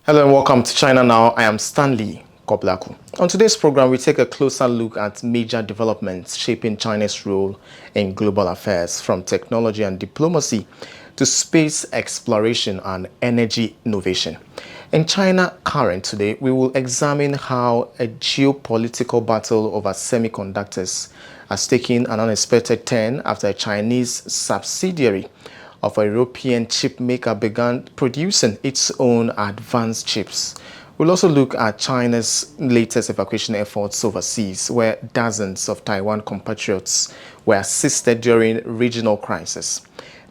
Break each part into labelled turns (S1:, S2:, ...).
S1: Hello and welcome to China Now. I am Stanley Koblaku. On today's program, we take a closer look at major developments shaping China's role in global affairs, from technology and diplomacy to space exploration and energy innovation. In China Current today, we will examine how a geopolitical battle over semiconductors has taken an unexpected turn after a Chinese subsidiary of a European chip maker began producing its own advanced chips. We'll also look at China's latest evacuation efforts overseas, where dozens of Taiwan compatriots were assisted during regional crisis.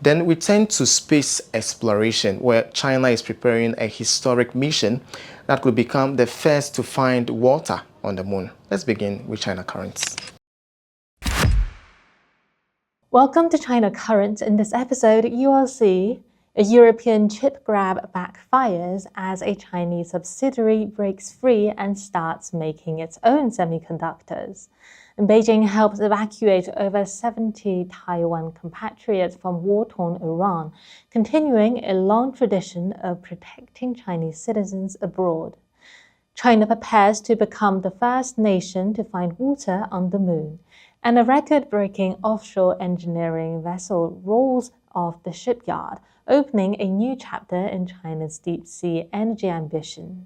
S1: Then we turn to space exploration, where China is preparing a historic mission that could become the first to find water on the moon. Let's begin with China Currents.
S2: Welcome to China Current. In this episode, you will see a European chip grab backfires as a Chinese subsidiary breaks free and starts making its own semiconductors. And Beijing helps evacuate over 70 Taiwan compatriots from war-torn Iran, continuing a long tradition of protecting Chinese citizens abroad. China prepares to become the first nation to find water on the moon, and a record-breaking offshore engineering vessel rolls off the shipyard, opening a new chapter in China's deep-sea energy ambition.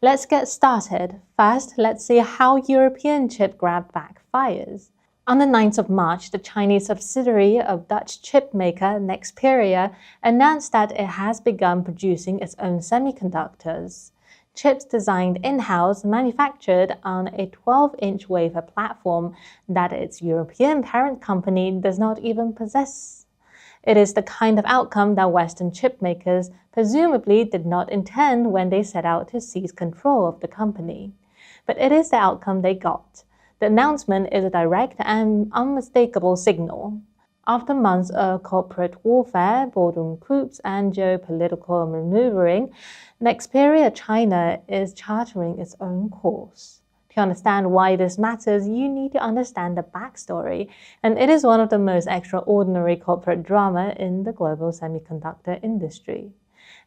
S2: Let's get started. First, let's see how European chip grab backfires. On the 9th of March, the Chinese subsidiary of Dutch chip maker Nexperia announced that it has begun producing its own semiconductors. Chips designed in-house, manufactured on a 12-inch wafer platform that its European parent company does not even possess. It is the kind of outcome that Western chip makers presumably did not intend when they set out to seize control of the company. But it is the outcome they got. The announcement is a direct and unmistakable signal. After months of corporate warfare, boardroom coups, and geopolitical maneuvering, Nexperia China is charting its own course. To understand why this matters, you need to understand the backstory, and it is one of the most extraordinary corporate drama in the global semiconductor industry.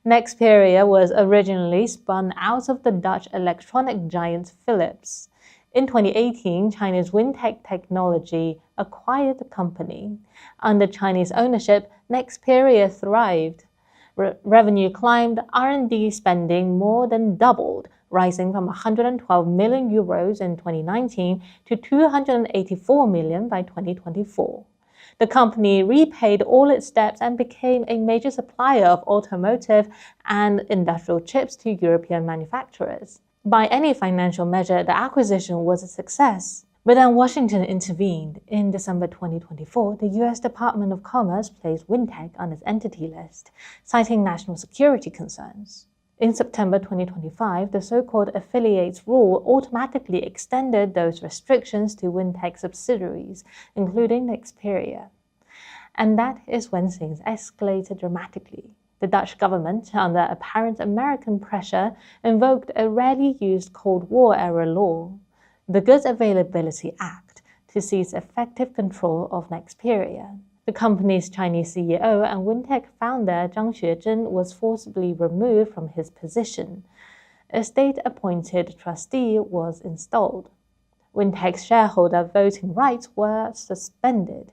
S2: Nexperia was originally spun out of the Dutch electronic giant Philips. In 2018, China's Wintec Technology acquired the company. Under Chinese ownership, Nexperia thrived. Revenue climbed, R&D spending more than doubled, rising from 112 million euros in 2019 to 284 million by 2024. The company repaid all its debts and became a major supplier of automotive and industrial chips to European manufacturers. By any financial measure, the acquisition was a success. But then Washington intervened. In December 2024, the U.S. Department of Commerce placed Wintec on its entity list, citing national security concerns. In September 2025, the so-called affiliates rule automatically extended those restrictions to Wintec subsidiaries, including Nexperia. And that is when things escalated dramatically. The Dutch government, under apparent American pressure, invoked a rarely used Cold War-era law, the Goods Availability Act, to seize effective control of Nexperia. The company's Chinese CEO and Wintec founder Zhang Xuezhen was forcibly removed from his position. A state-appointed trustee was installed. Wintec's shareholder voting rights were suspended.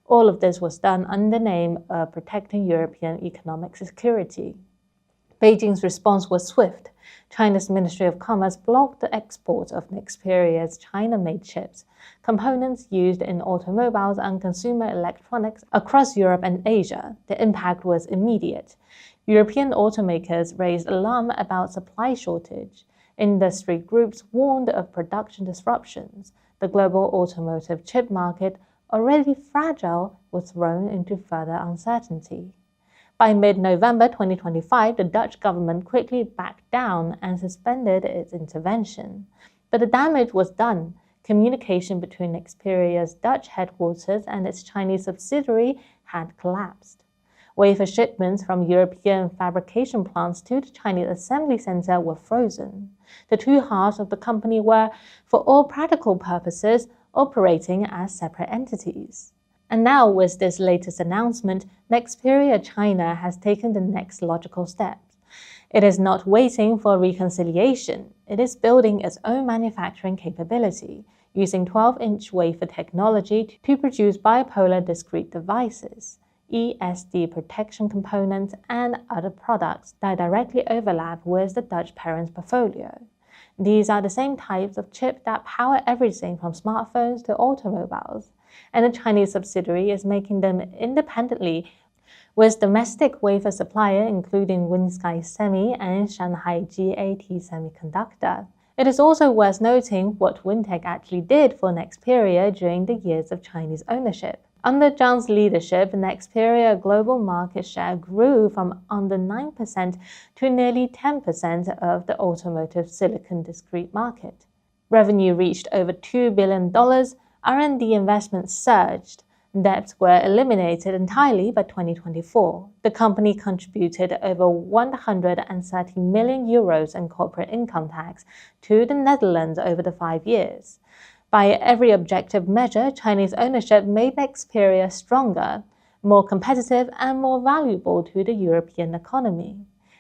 S2: All of this was done under the name of protecting European economic security. Beijing's response was swift. China's Ministry of Commerce blocked the export of Nexperia's China-made chips, components used in automobiles and consumer electronics across Europe and Asia. The impact was immediate. European automakers raised alarm about supply shortage. Industry groups warned of production disruptions. The global automotive chip market, already fragile, was thrown into further uncertainty. By mid-November 2025, the Dutch government quickly backed down and suspended its intervention. But the damage was done. Communication between Nexperia's Dutch headquarters and its Chinese subsidiary had collapsed. Wafer shipments from European fabrication plants to the Chinese assembly center were frozen. The two halves of the company were, for all practical purposes, operating as separate entities. And now, with this latest announcement, Nexperia China has taken the next logical step. It is not waiting for reconciliation. It is building its own manufacturing capability, using 12-inch wafer technology to produce bipolar discrete devices, ESD protection components, and other products that directly overlap with the Dutch parent's portfolio. These are the same types of chip that power everything from smartphones to automobiles, and the Chinese subsidiary is making them independently with domestic wafer supplier including WinSky Semi and Shanghai GAT Semiconductor. It is also worth noting what Wintec actually did for Nexperia during the years of Chinese ownership. Under Zhang's leadership, Nexperia global market share grew from under 9% to nearly 10% of the automotive silicon discrete market. Revenue reached over $2 billion, R&D investments surged, debts were eliminated entirely by 2024. The company contributed over 130 million euros in corporate income tax to the Netherlands over the 5 years. By every objective measure, Chinese ownership made Nexperia stronger, more competitive, and more valuable to the European economy.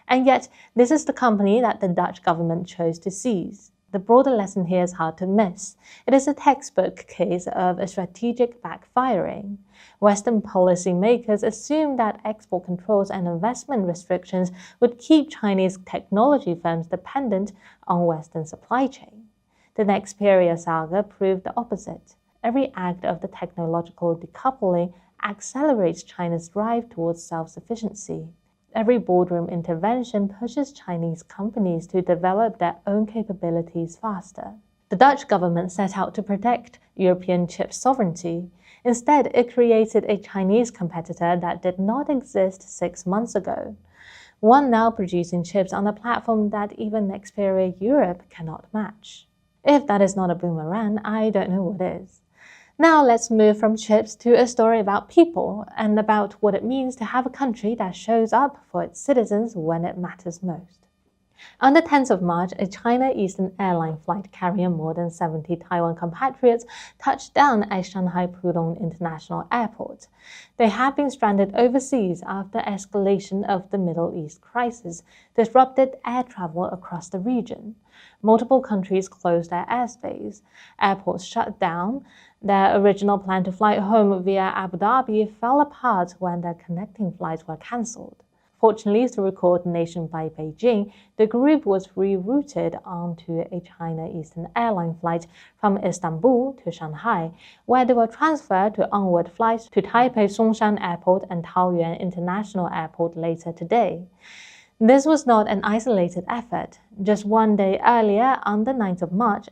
S2: And yet, this is the company that the Dutch government chose to seize. The broader lesson here is hard to miss. It is a textbook case of a strategic backfiring. Western policymakers assumed that export controls and investment restrictions would keep Chinese technology firms dependent on Western supply chain. The Nexperia saga proved the opposite. Every act of the technological decoupling accelerates China's drive towards self-sufficiency. Every boardroom intervention pushes Chinese companies to develop their own capabilities faster. The Dutch government set out to protect European chip sovereignty. Instead, it created a Chinese competitor that did not exist 6 months ago, one now producing chips on a platform that even Nexperia Europe cannot match. If that is not a boomerang, I don't know what is. Now let's move from chips to a story about people and about what it means to have a country that shows up for its citizens when it matters most. On the 10th of March, a China Eastern Airline flight carrying more than 70 Taiwan compatriots touched down at Shanghai Pudong International Airport. They had been stranded overseas after escalation of the Middle East crisis disrupted air travel across the region. Multiple countries closed their airspace. Airports shut down. Their original plan to fly home via Abu Dhabi fell apart when their connecting flights were cancelled. Fortunately, through coordination by Beijing, the group was rerouted onto a China Eastern Airline flight from Istanbul to Shanghai, where they were transferred to onward flights to Taipei Songshan Airport and Taoyuan International Airport later today. This was not an isolated effort. Just 1 day earlier, on the 9th of March,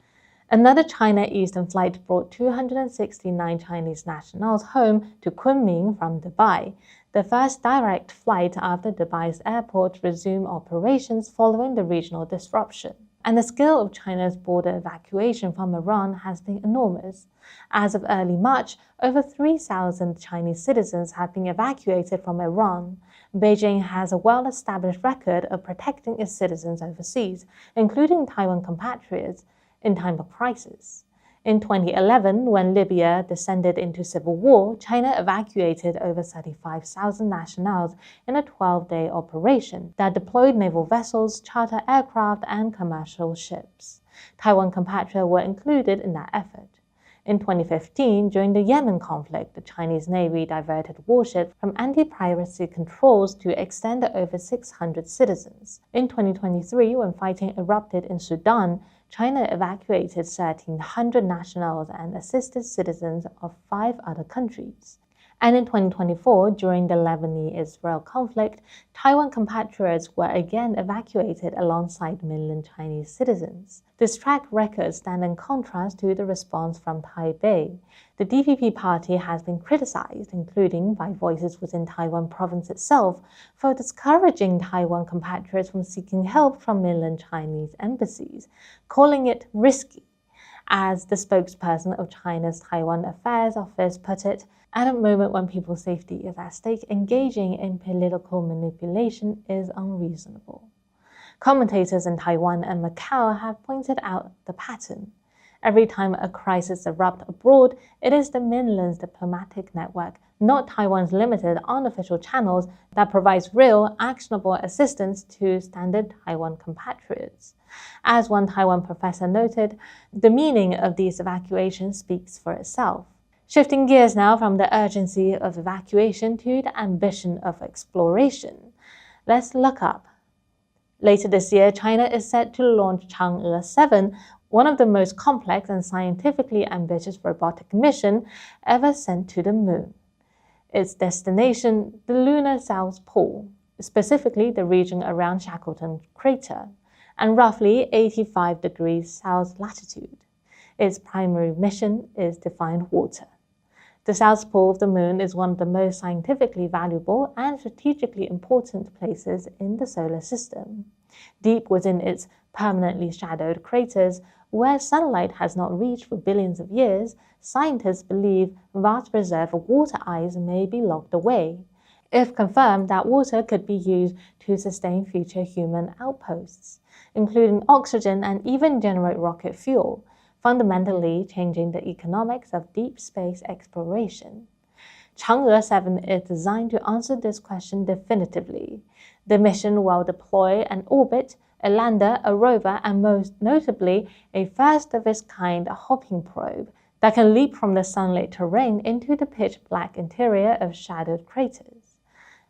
S2: another China Eastern flight brought 269 Chinese nationals home to Kunming from Dubai, the first direct flight after Dubai's airport resumed operations following the regional disruption. And the scale of China's border evacuation from Iran has been enormous. As of early March, over 3,000 Chinese citizens have been evacuated from Iran. Beijing has a well-established record of protecting its citizens overseas, including Taiwan compatriots, in time of crisis. In 2011, when Libya descended into civil war, China evacuated over 35,000 nationals in a 12-day operation that deployed naval vessels, charter aircraft, and commercial ships. Taiwan compatriots were included in that effort. In 2015, during the Yemen conflict, the Chinese Navy diverted warships from anti-piracy controls to extend to over 600 citizens. In 2023, when fighting erupted in Sudan, China evacuated 1,300 nationals and assisted citizens of 5 other countries. And in 2024, during the Lebanese-Israel conflict, Taiwan compatriots were again evacuated alongside mainland Chinese citizens. This track record stands in contrast to the response from Taipei. The DPP party has been criticized, including by voices within Taiwan province itself, for discouraging Taiwan compatriots from seeking help from mainland Chinese embassies, calling it risky. As the spokesperson of China's Taiwan Affairs Office put it, at a moment when people's safety is at stake, engaging in political manipulation is unreasonable. Commentators in Taiwan and Macau have pointed out the pattern. Every time a crisis erupts abroad, it is the mainland's diplomatic network not Taiwan's limited unofficial channels that provides real, actionable assistance to standard Taiwan compatriots. As one Taiwan professor noted, the meaning of these evacuations speaks for itself. Shifting gears now from the urgency of evacuation to the ambition of exploration, let's look up. Later this year, China is set to launch Chang'e 7, one of the most complex and scientifically ambitious robotic missions ever sent to the moon. Its destination, the lunar South Pole, specifically the region around Shackleton crater, and roughly 85 degrees south latitude. Its primary mission is to find water. The South Pole of the Moon is one of the most scientifically valuable and strategically important places in the solar system. Deep within its permanently shadowed craters, where sunlight has not reached for billions of years, scientists believe vast reserves of water ice may be locked away. If confirmed, that water could be used to sustain future human outposts, including oxygen and even generate rocket fuel, fundamentally changing the economics of deep space exploration. Chang'e 7 is designed to answer this question definitively. The mission will deploy an orbit, a lander, a rover, and most notably, a first-of-its-kind hopping probe that can leap from the sunlit terrain into the pitch-black interior of shadowed craters.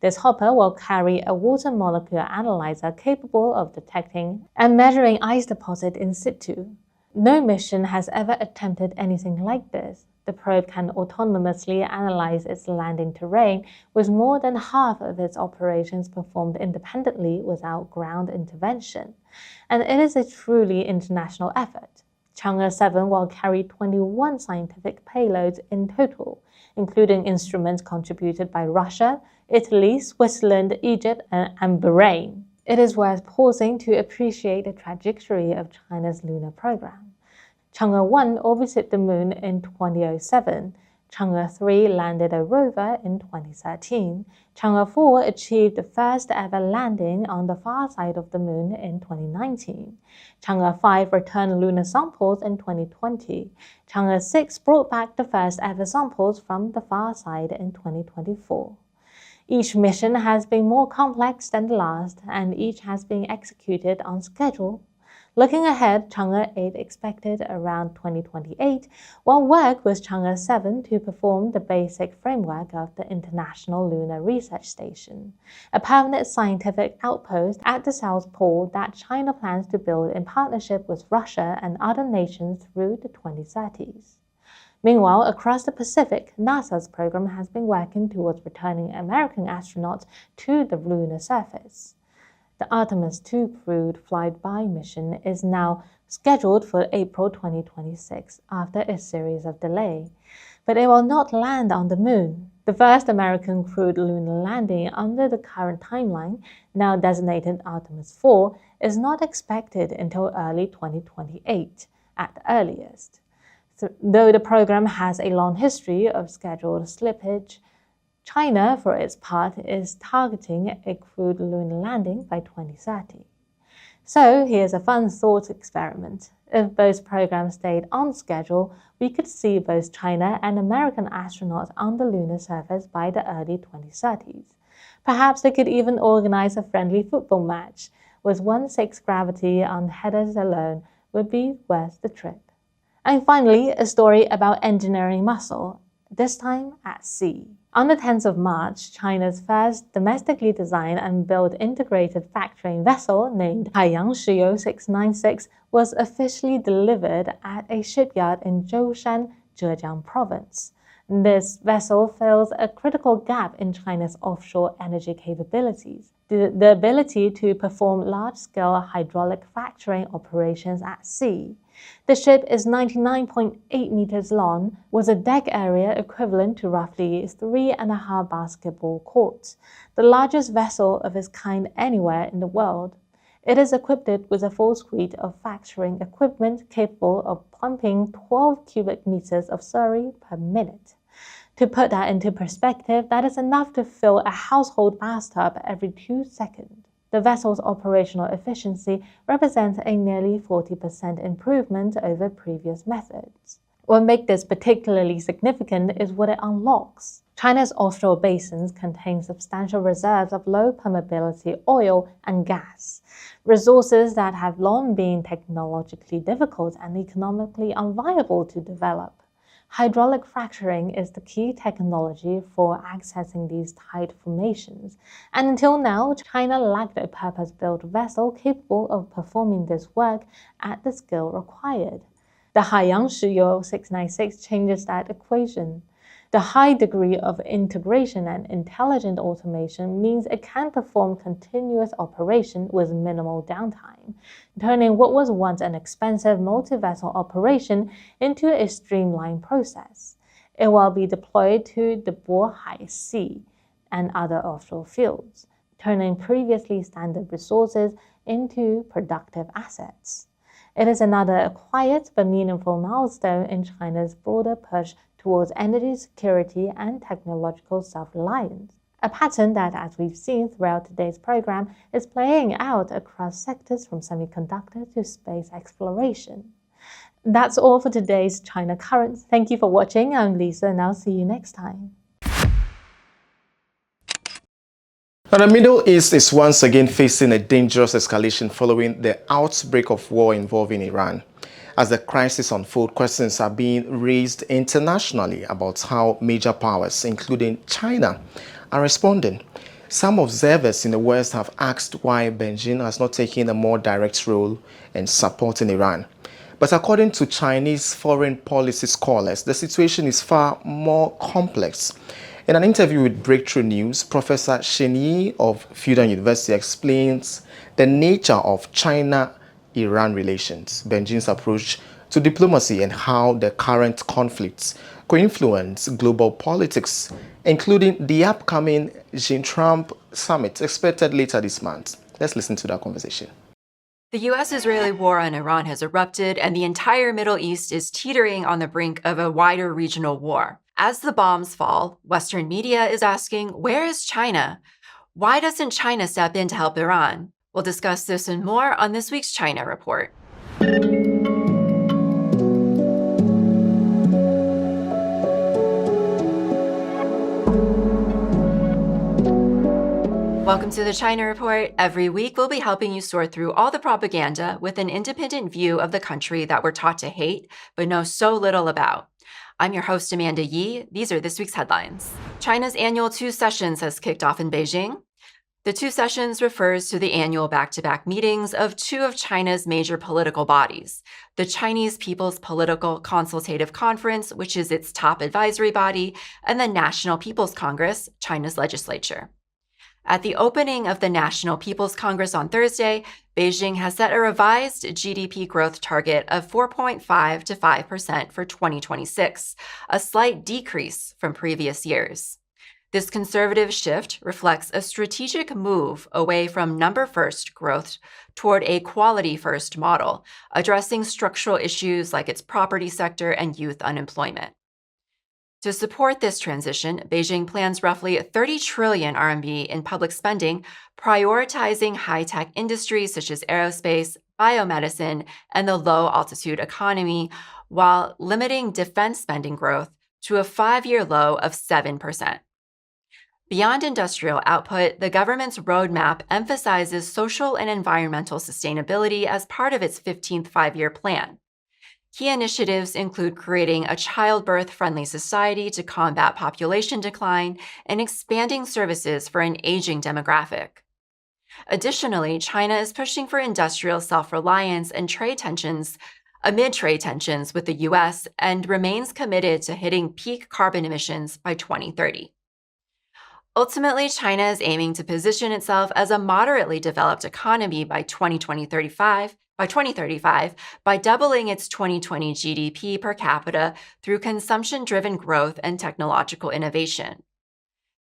S2: This hopper will carry a water molecule analyzer capable of detecting and measuring ice deposit in situ. No mission has ever attempted anything like this. The probe can autonomously analyze its landing terrain, with more than half of its operations performed independently without ground intervention. And it is a truly international effort. Chang'e 7 will carry 21 scientific payloads in total, including instruments contributed by Russia, Italy, Switzerland, Egypt, and Bahrain. It is worth pausing to appreciate the trajectory of China's lunar program. Chang'e 1 orbited the moon in 2007, Chang'e 3 landed a rover in 2013, Chang'e 4 achieved the first ever landing on the far side of the moon in 2019, Chang'e 5 returned lunar samples in 2020, Chang'e 6 brought back the first ever samples from the far side in 2024. Each mission has been more complex than the last, and each has been executed on schedule. Looking ahead, Chang'e 8 expected around 2028 will work with Chang'e 7 to perform the basic framework of the International Lunar Research Station, a permanent scientific outpost at the South Pole that China plans to build in partnership with Russia and other nations through the 2030s. Meanwhile, across the Pacific, NASA's program has been working towards returning American astronauts to the lunar surface. The Artemis II crewed flyby mission is now scheduled for April 2026 after a series of delays, but it will not land on the moon. The first American crewed lunar landing under the current timeline, now designated Artemis IV, is not expected until early 2028 at the earliest. Though the program has a long history of scheduled slippage, China, for its part, is targeting a crewed lunar landing by 2030. So here's a fun thought experiment. If both programs stayed on schedule, we could see both China and American astronauts on the lunar surface by the early 2030s. Perhaps they could even organize a friendly football match, with 1/6 gravity on headers alone would be worth the trip. And finally, a story about engineering muscle, this time at sea. On the 10th of March, China's first domestically designed and built integrated factoring vessel named Haiyang Shiyou 696 was officially delivered at a shipyard in Zhoushan, Zhejiang province. This vessel fills a critical gap in China's offshore energy capabilities, the ability to perform large-scale hydraulic fracturing operations at sea. The ship is 99.8 meters long, with a deck area equivalent to roughly 3.5 basketball courts, the largest vessel of its kind anywhere in the world. It is equipped with a full suite of fracturing equipment capable of pumping 12 cubic meters of slurry per minute. To put that into perspective, that is enough to fill a household bathtub every 2 seconds. The vessel's operational efficiency represents a nearly 40% improvement over previous methods. What makes this particularly significant is what it unlocks. China's offshore basins contain substantial reserves of low permeability oil and gas, resources that have long been technologically difficult and economically unviable to develop. Hydraulic fracturing is the key technology for accessing these tight formations, and until now, China lacked a purpose-built vessel capable of performing this work at the scale required. The Haiyang Shiyou 696 changes that equation. The high degree of integration and intelligent automation means it can perform continuous operation with minimal downtime, turning what was once an expensive multi-vessel operation into a streamlined process. It will be deployed to the Bohai Sea and other offshore fields, turning previously standard resources into productive assets. It is another quiet but meaningful milestone in China's broader push towards energy security and technological self-reliance, a pattern that, as we've seen throughout today's program, is playing out across sectors from semiconductor to space exploration. That's all for today's China Currents. Thank you for watching. I'm Lisa, and I'll see you next time.
S1: Now, the Middle East is once again facing a dangerous escalation following the outbreak of war involving Iran. As the crisis unfolds, questions are being raised internationally about how major powers, including China, are responding. Some observers in the West have asked why Beijing has not taken a more direct role in supporting Iran. But according to Chinese foreign policy scholars, the situation is far more complex. In an interview with Breakthrough News, Professor Shen Yi of Fudan University explains the nature of China-Iran relations, Beijing's approach to diplomacy, and how the current conflicts could influence global politics, including the upcoming Xi-Trump summit expected later this month. Let's listen to that conversation.
S3: The US-Israeli war on Iran has erupted, and the entire Middle East is teetering on the brink of a wider regional war. As the bombs fall, Western media is asking, where is China? Why doesn't China step in to help Iran? We'll discuss this and more on this week's China Report. Welcome to the China Report. Every week, we'll be helping you sort through all the propaganda with an independent view of the country that we're taught to hate, but know so little about. I'm your host, Amanda Yi. These are this week's headlines. China's annual Two Sessions has kicked off in Beijing. The Two Sessions refers to the annual back-to-back meetings of two of China's major political bodies, the Chinese People's Political Consultative Conference, which is its top advisory body, and the National People's Congress, China's legislature. At the opening of the National People's Congress on Thursday, Beijing has set a revised GDP growth target of 4.5 to 5% for 2026, a slight decrease from previous years. This conservative shift reflects a strategic move away from number-first growth toward a quality-first model, addressing structural issues like its property sector and youth unemployment. To support this transition, Beijing plans roughly 30 trillion RMB in public spending, prioritizing high-tech industries such as aerospace, biomedicine, and the low-altitude economy, while limiting defense spending growth to a 5-year low of 7%. Beyond industrial output, the government's roadmap emphasizes social and environmental sustainability as part of its 15th five-year plan. Key initiatives include creating a childbirth-friendly society to combat population decline and expanding services for an aging demographic. Additionally, China is pushing for industrial self-reliance and amid trade tensions with the US, and remains committed to hitting peak carbon emissions by 2030. Ultimately, China is aiming to position itself as a moderately developed economy by 2035 by doubling its 2020 GDP per capita through consumption-driven growth and technological innovation.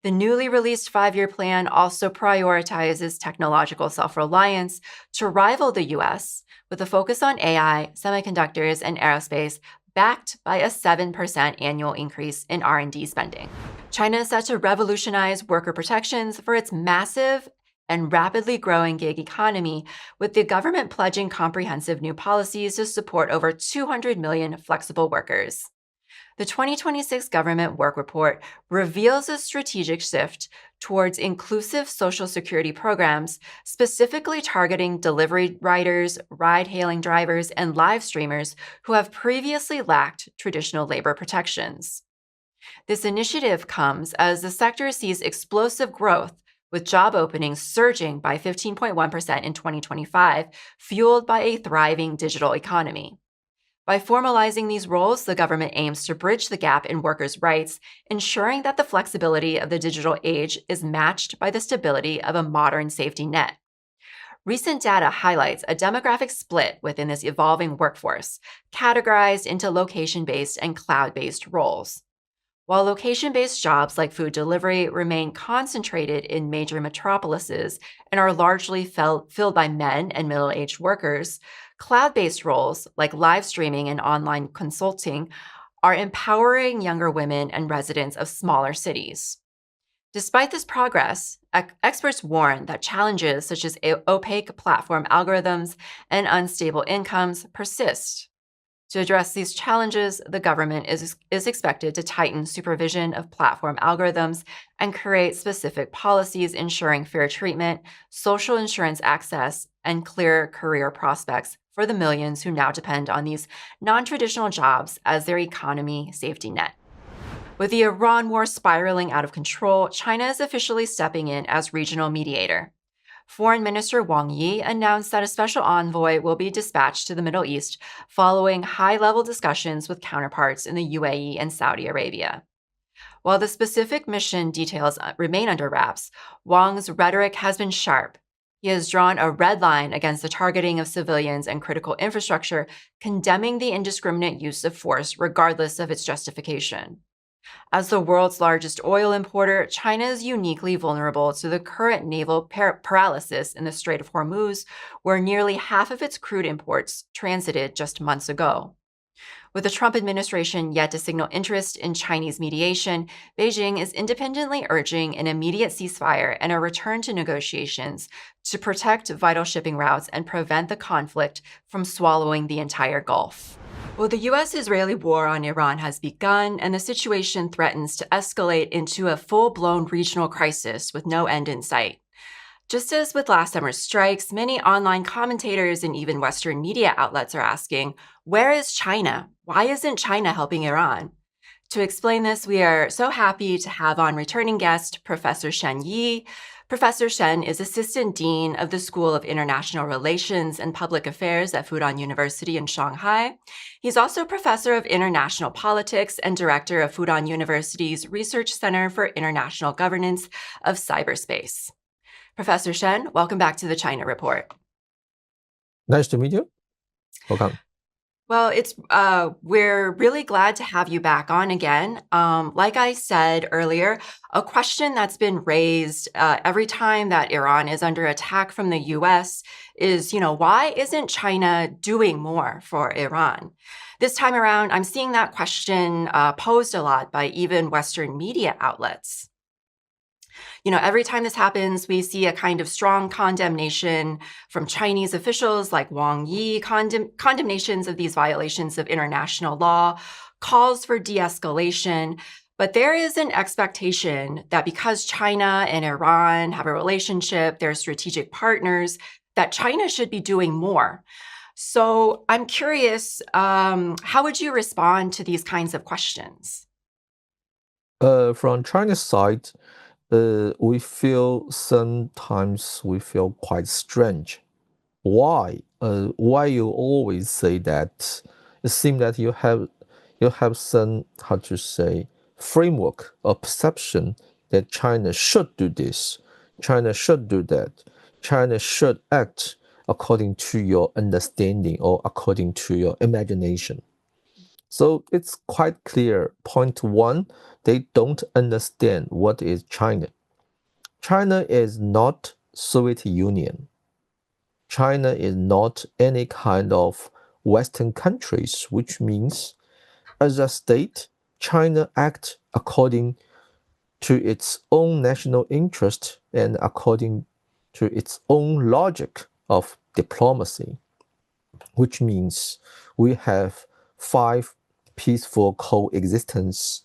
S3: The newly released five-year plan also prioritizes technological self-reliance to rival the US, with a focus on AI, semiconductors, and aerospace, backed by a 7% annual increase in R&D spending. China is set to revolutionize worker protections for its massive and rapidly growing gig economy, with the government pledging comprehensive new policies to support over 200 million flexible workers. The 2026 Government Work Report reveals a strategic shift towards inclusive social security programs, specifically targeting delivery riders, ride-hailing drivers, and live streamers who have previously lacked traditional labor protections. This initiative comes as the sector sees explosive growth, with job openings surging by 15.1% in 2025, fueled by a thriving digital economy. By formalizing these roles, the government aims to bridge the gap in workers' rights, ensuring that the flexibility of the digital age is matched by the stability of a modern safety net. Recent data highlights a demographic split within this evolving workforce, categorized into location-based and cloud-based roles. While location-based jobs like food delivery remain concentrated in major metropolises and are largely filled by men and middle-aged workers, cloud-based roles like live streaming and online consulting are empowering younger women and residents of smaller cities. Despite this progress, experts warn that challenges such as opaque platform algorithms and unstable incomes persist. To address these challenges, the government is expected to tighten supervision of platform algorithms and create specific policies ensuring fair treatment, social insurance access, and clear career prospects for the millions who now depend on these non-traditional jobs as their economy safety net. With the Iran war spiraling out of control, China is officially stepping in as regional mediator. Foreign Minister Wang Yi announced that a special envoy will be dispatched to the Middle East following high-level discussions with counterparts in the UAE and Saudi Arabia. While the specific mission details remain under wraps, Wang's rhetoric has been sharp. He has drawn a red line against the targeting of civilians and critical infrastructure, condemning the indiscriminate use of force regardless of its justification. As the world's largest oil importer, China is uniquely vulnerable to the current naval paralysis in the Strait of Hormuz, where nearly half of its crude imports transited just months ago. With the Trump administration yet to signal interest in Chinese mediation, Beijing is independently urging an immediate ceasefire and a return to negotiations to protect vital shipping routes and prevent the conflict from swallowing the entire Gulf. Well, the US-Israeli war on Iran has begun, and the situation threatens to escalate into a full-blown regional crisis with no end in sight. Just as with last summer's strikes, many online commentators and even Western media outlets are asking, where is China? Why isn't China helping Iran? To explain this, we are so happy to have on returning guest, Professor Shen Yi. Professor Shen is Assistant Dean of the School of International Relations and Public Affairs at Fudan University in Shanghai. He's also Professor of International Politics and Director of Fudan University's Research Center for International Governance of Cyberspace. Professor Shen, welcome back to the China Report.
S4: Nice to meet you. Welcome.
S3: Well, we're really glad to have you back on again. Like I said earlier, a question that's been raised every time that Iran is under attack from the US is, why isn't China doing more for Iran? This time around, I'm seeing that question posed a lot by even Western media outlets. Every time this happens, we see a kind of strong condemnation from Chinese officials like Wang Yi, condemnations of these violations of international law, calls for de-escalation. But there is an expectation that because China and Iran have a relationship, they're strategic partners, that China should be doing more. So I'm curious, how would you respond to these kinds of questions?
S4: From China's side, sometimes we feel quite strange. Why? Why you always say that? It seems that you have some, framework or perception that China should do this, China should do that, China should act according to your understanding or according to your imagination. So it's quite clear. Point one, they don't understand what is China. China is not Soviet Union. China is not any kind of Western countries, which means as a state, China acts according to its own national interest and according to its own logic of diplomacy, which means we have 5 peaceful coexistence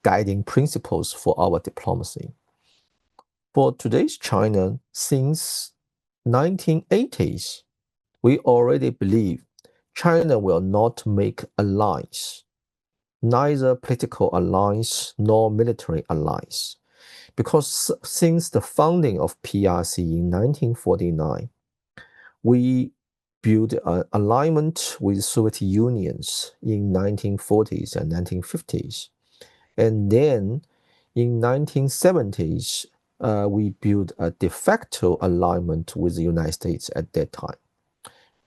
S4: guiding principles for our diplomacy. For today's China, since 1980s, we already believe China will not make alliance, neither political alliance nor military alliance, because since the founding of PRC in 1949, we built an alignment with Soviet Unions in 1940s and 1950s. And then in 1970s, we built a de facto alignment with the United States at that time.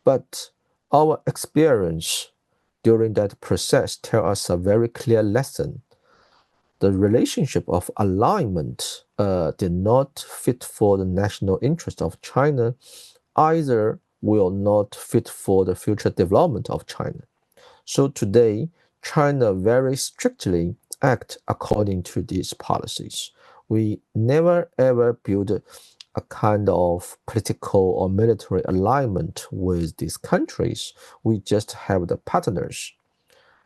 S4: But our experience during that process tells us a very clear lesson. The relationship of alignment did not fit for the national interest of China, either will not fit for the future development of China. So today, China very strictly act according to these policies. We never ever build a kind of political or military alignment with these countries. We just have the partners.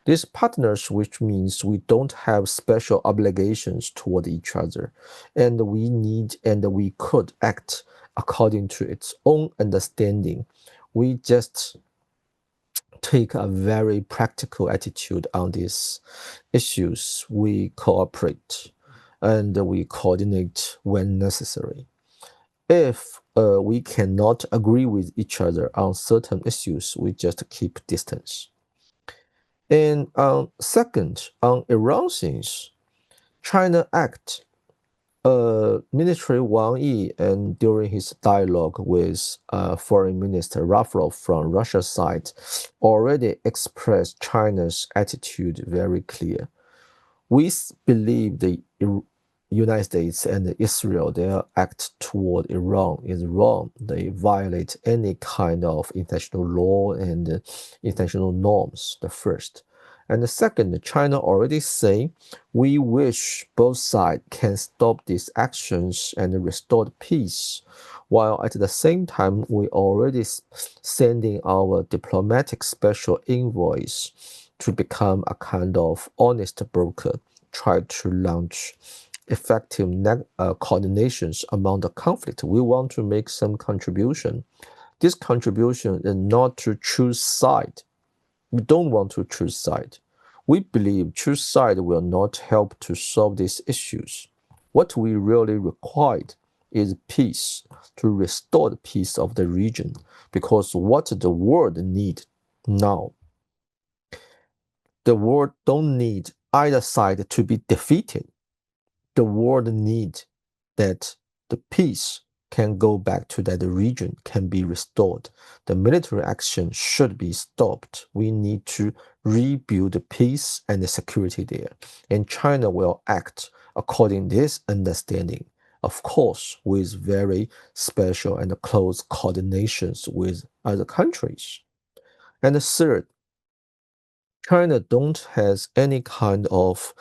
S4: These partners, which means we don't have special obligations toward each other, and we need and we could act according to its own understanding. We just take a very practical attitude on these issues. We cooperate and we coordinate when necessary. If we cannot agree with each other on certain issues, we just keep distance. And second, on Iran things, China act Ministry Wang Yi, and during his dialogue with Foreign Minister Lavrov from Russia's side, already expressed China's attitude very clear. We believe the United States and Israel, their act toward Iran is wrong. They violate any kind of international law and international norms, the first. And the second, China already say, we wish both sides can stop these actions and restore peace, while at the same time, we already sending our diplomatic special envoys to become a kind of honest broker, try to launch effective coordinations among the conflict. We want to make some contribution. This contribution is not to choose side. We don't want to choose side. We believe choose side will not help to solve these issues. What we really require is peace, to restore the peace of the region, because what the world need now, the world don't need either side to be defeated. The world needs that the peace can go back to that region, can be restored. The military action should be stopped. We need to rebuild the peace and the security there. And China will act according to this understanding, of course, with very special and close coordinations with other countries. And the third, China don't has any kind of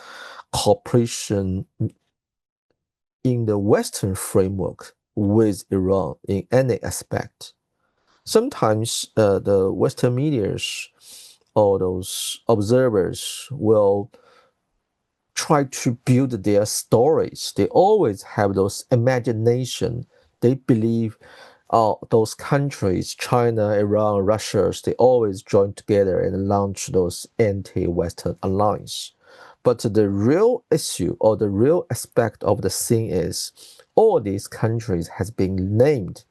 S4: cooperation in the Western framework with Iran in any aspect. Sometimes the Western medias or those observers will try to build their stories. They always have those imagination. They believe those countries, China, Iran, Russia, they always join together and launch those anti-Western alliance. But the real issue or the real aspect of the thing is all these countries has been named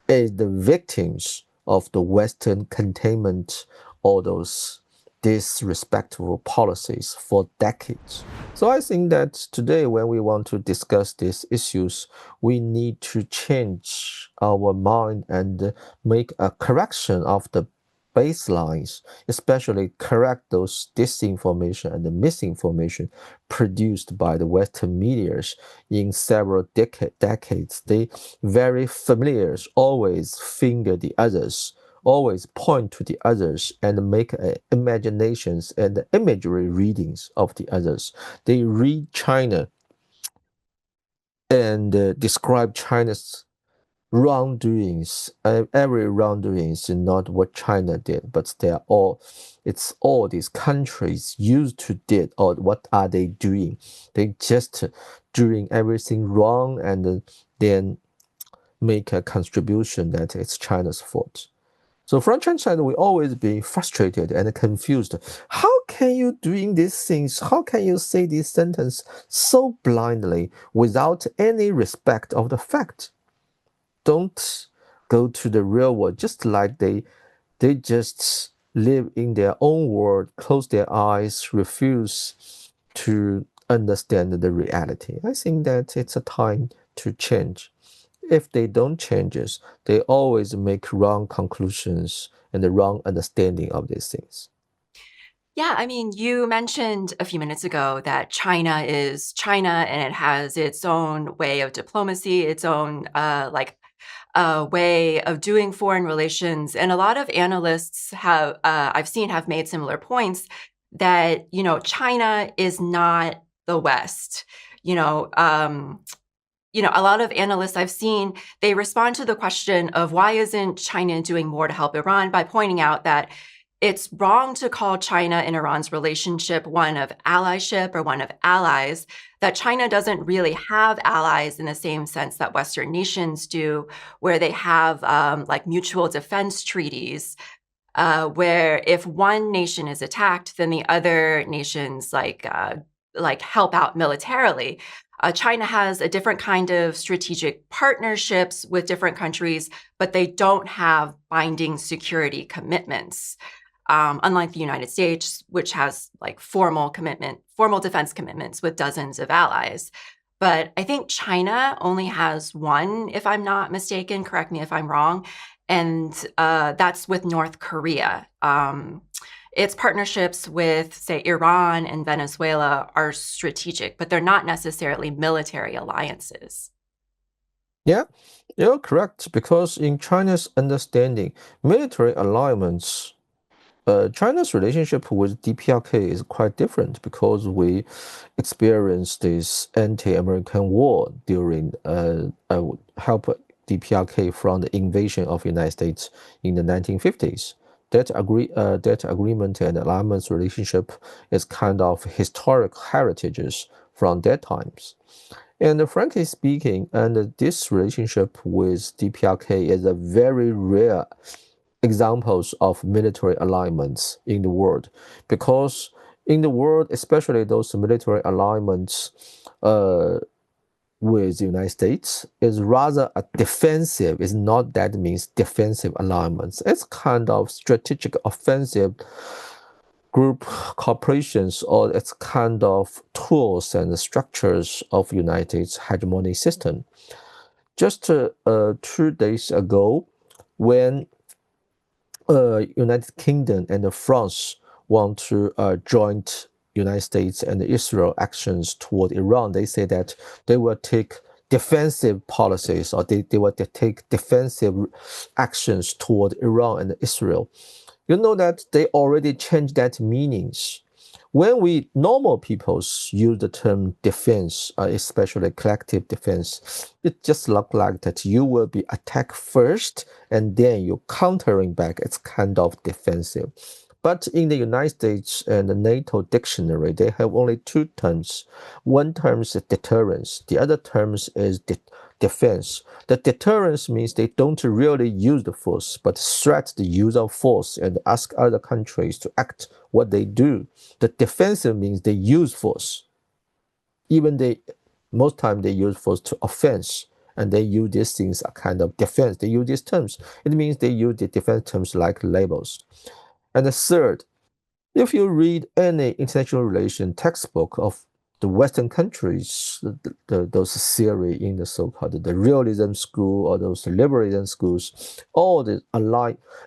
S4: as the victims of the Western containment or those disrespectful policies for decades. So I think that today when we want to discuss these issues, we need to change our mind and make a correction of the baselines, especially correct those disinformation and the misinformation produced by the Western medias in several decades. They very familiar, always finger the others, always point to the others and make imaginations and imagery readings of the others. They read China and describe China's wrongdoings. Every wrongdoing is not what China did, but it's all these countries used to did, or what are they doing? They just doing everything wrong and then make a contribution that it's China's fault. So from Chinese side, we always be frustrated and confused. How can you doing these things? How can you say this sentence so blindly without any respect of the fact? Don't go to the real world, just like they just live in their own world, close their eyes, refuse to understand the reality. I think that it's a time to change. If they don't change it, they always make wrong conclusions and the wrong understanding of these things.
S3: Yeah, I mean, you mentioned a few minutes ago that China is China and it has its own way of diplomacy, its own way of doing foreign relations. And a lot of analysts I've seen have made similar points that, China is not the West. You know, um, a lot of analysts I've seen, they respond to the question of why isn't China doing more to help Iran by pointing out that it's wrong to call China and Iran's relationship one of allyship or one of allies, that China doesn't really have allies in the same sense that Western nations do, where they have mutual defense treaties, where if one nation is attacked, then the other nations help out militarily. China has a different kind of strategic partnerships with different countries, but they don't have binding security commitments. Unlike the United States, which has formal defense commitments with dozens of allies. But I think China only has one, if I'm not mistaken, correct me if I'm wrong, and that's with North Korea. Its partnerships with, say, Iran and Venezuela are strategic, but they're not necessarily military alliances.
S4: Yeah, you're correct, because in China's understanding, military alignments, China's relationship with DPRK is quite different, because we experienced this anti-American war during help DPRK from the invasion of the United States in the 1950s. That agreement and alignment relationship is kind of historic heritages from that times. And frankly speaking, and this relationship with DPRK is a very rare examples of military alignments in the world, because in the world, especially those military alignments with the United States, is rather a defensive. It's not that means defensive alignments. It's kind of strategic offensive group corporations, or it's kind of tools and structures of United States hegemony system. Just 2 days ago, when United Kingdom and France want to joint United States and Israel actions toward Iran, they say that they will take defensive policies, or they will take defensive actions toward Iran and Israel. You know that they already changed that meanings. When we normal peoples use the term defense, especially collective defense, it just look like that you will be attacked first and then you countering back. It's kind of defensive. But in the United States and the NATO dictionary, they have only two terms. One term is deterrence. The other term is defense. The deterrence means they don't really use the force, but threat the use of force and ask other countries to act what they do. The defensive means they use force. Even most time they use force to offense, and they use these things a kind of defense. They use these terms. It means they use the defense terms like labels. And the third, if you read any international relation textbook of the Western countries, those theory in the so-called the realism school or those liberalism schools, all the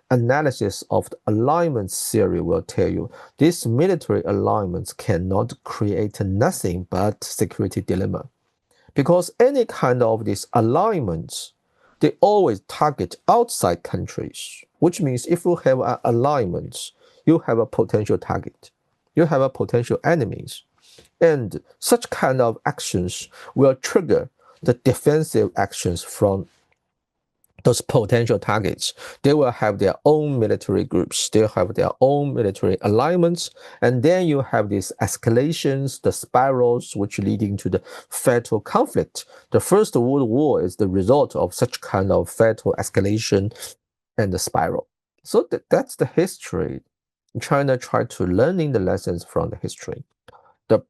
S4: analysis of the alignment theory will tell you these military alignments cannot create nothing but security dilemma. Because any kind of these alignments, they always target outside countries, which means if you have an alignment, you have a potential target. You have a potential enemies. And such kind of actions will trigger the defensive actions from those potential targets. They will have their own military groups, they have their own military alignments, and then you have these escalations, the spirals, which leading to the fatal conflict. The First World War is the result of such kind of fatal escalation and the spiral. So that's the history. China tried to learning the lessons from the history. The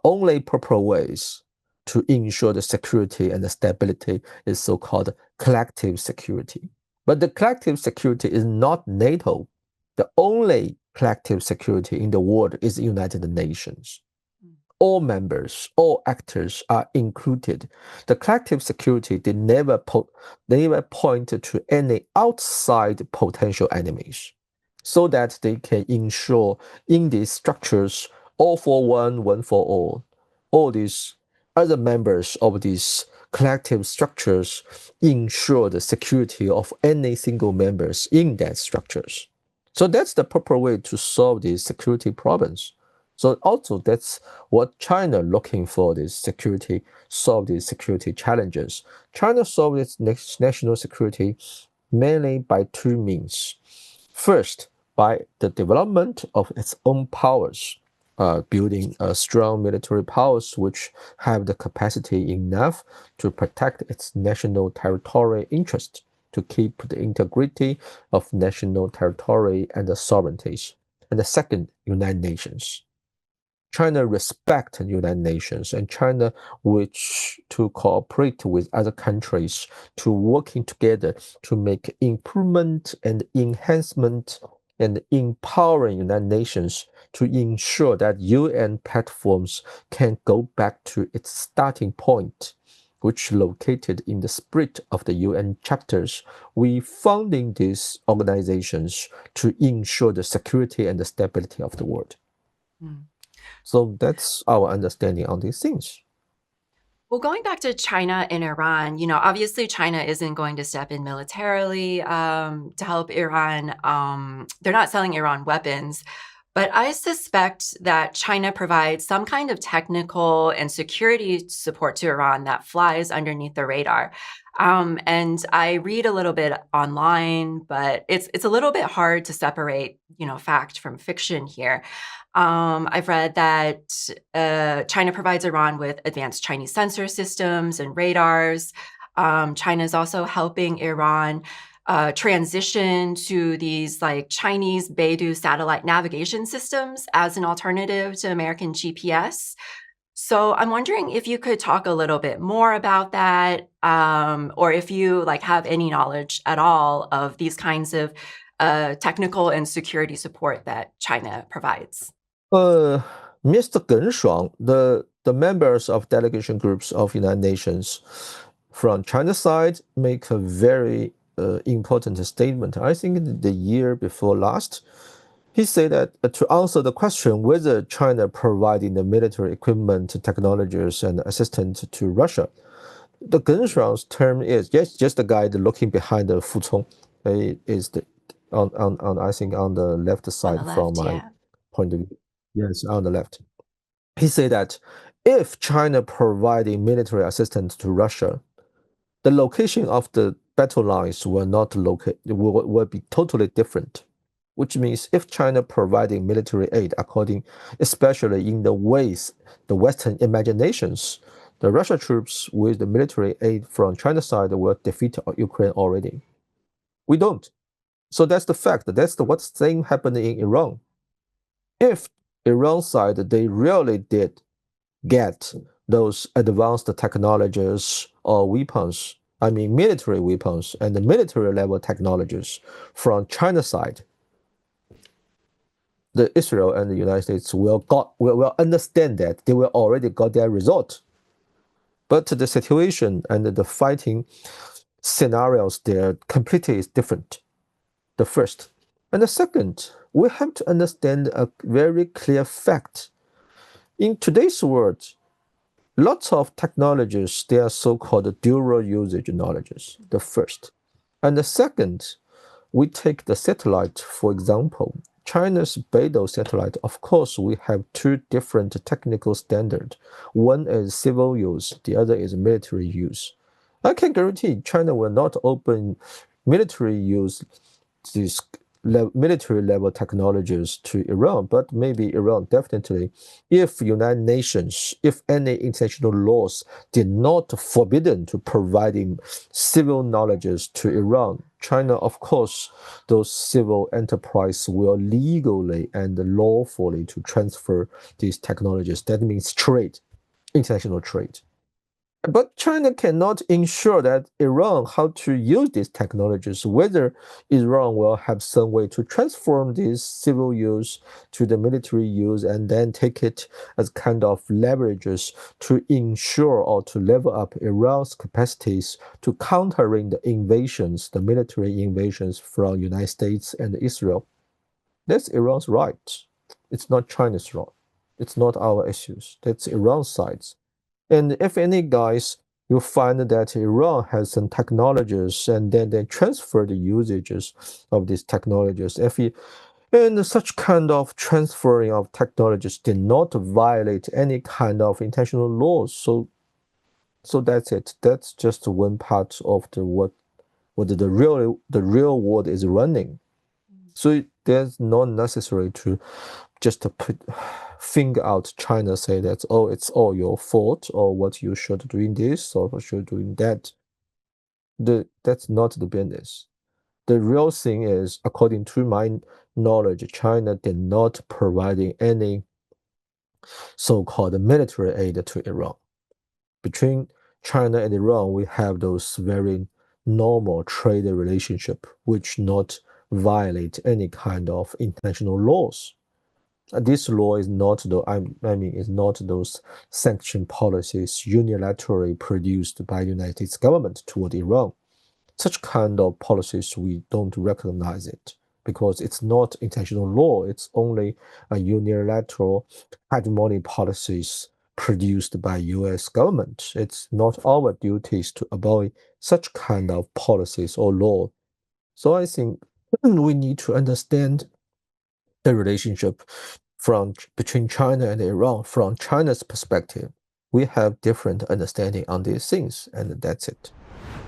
S4: only proper ways to ensure the security and the stability is so-called collective security. But the collective security is not NATO. The only collective security in the world is the United Nations. All members, all actors are included. The collective security, they never point to any outside potential enemies, so that they can ensure in these structures all for one, one for all these other members of these collective structures ensure the security of any single members in that structures. So that's the proper way to solve these security problems. So also that's what China looking for, this security, solve these security challenges. China solve its national security mainly by two means. First, by the development of its own powers, building strong military powers which have the capacity enough to protect its national territorial interest, to keep the integrity of national territory and the sovereignties. And the second, United Nations. China respect the United Nations, and China wish to cooperate with other countries to working together to make improvement and enhancement and empowering United Nations to ensure that UN platforms can go back to its starting point, which located in the spirit of the UN chapters. We founding these organizations to ensure the security and the stability of the world.
S3: Mm.
S4: So that's our understanding on these things.
S3: Well, going back to China and Iran, obviously China isn't going to step in militarily to help Iran. They're not selling Iran weapons, but I suspect that China provides some kind of technical and security support to Iran that flies underneath the radar. And I read a little bit online, but it's a little bit hard to separate, fact from fiction here. I've read that China provides Iran with advanced Chinese sensor systems and radars. China is also helping Iran transition to these like Chinese Beidou satellite navigation systems as an alternative to American GPS. So I'm wondering if you could talk a little bit more about that, or if you have any knowledge at all of these kinds of technical and security support that China provides.
S4: Mr. Geng Shuang, the members of delegation groups of United Nations from China's side make a very important statement. I think the year before last, he said that to answer the question whether China providing the military equipment, technologies, and assistance to Russia, the Geng Shuang's term is just the guy looking behind the Fu Cong. Is the on I think on the left side from my point of view. Yes, on the left. He said that if China providing military assistance to Russia, the location of the battle lines will be totally different. Which means if China providing military aid especially in the ways the Western imaginations, the Russia troops with the military aid from China's side will defeat Ukraine already. We don't. So that's the fact. That's what's same happening in Iran. If Iran side, they really did get those advanced technologies or weapons, I mean military weapons and the military level technologies from China side, the Israel and the United States will understand that they will already got their result. But the situation and the fighting scenarios there completely is different. The first. And the second, we have to understand a very clear fact. In today's world, lots of technologies, they are so-called dual usage knowledges, the first. And the second, we take the satellite, for example. China's Beidou satellite, of course, we have two different technical standards. One is civil use, the other is military use. I can guarantee China will not open military use these military level technologies to Iran, but maybe Iran definitely, if United Nations, if any international laws did not forbidden to providing civil knowledges to Iran, China, of course, those civil enterprise will legally and lawfully to transfer these technologies. That means trade, international trade. But China cannot ensure that Iran how to use these technologies, whether Iran will have some way to transform this civil use to the military use and then take it as kind of leverages to ensure or to level up Iran's capacities to countering the invasions, the military invasions from United States and Israel. That's Iran's right. It's not China's right. It's not our issues. That's Iran's side. And if any guys, you find that Iran has some technologies and then they transfer the usages of these technologies. And such kind of transferring of technologies did not violate any kind of international laws. So that's it. That's just one part of the what the real world is running. So there's not necessary to just to put finger out China, say that, oh, it's all your fault, or what you should doing this, or what should doing that. That's not the business. The real thing is, according to my knowledge, China did not providing any so-called military aid to Iran. Between China and Iran, we have those very normal trade relationship, which not violate any kind of international laws. This law is not is not those sanction policies unilaterally produced by the United States government toward Iran. Such kind of policies, we don't recognize it because it's not international law. It's only a unilateral hegemony policies produced by U.S. government. It's not our duties to avoid such kind of policies or law. So I think we need to understand the relationship between China and Iran from China's perspective. We have different understanding on these things, and that's it.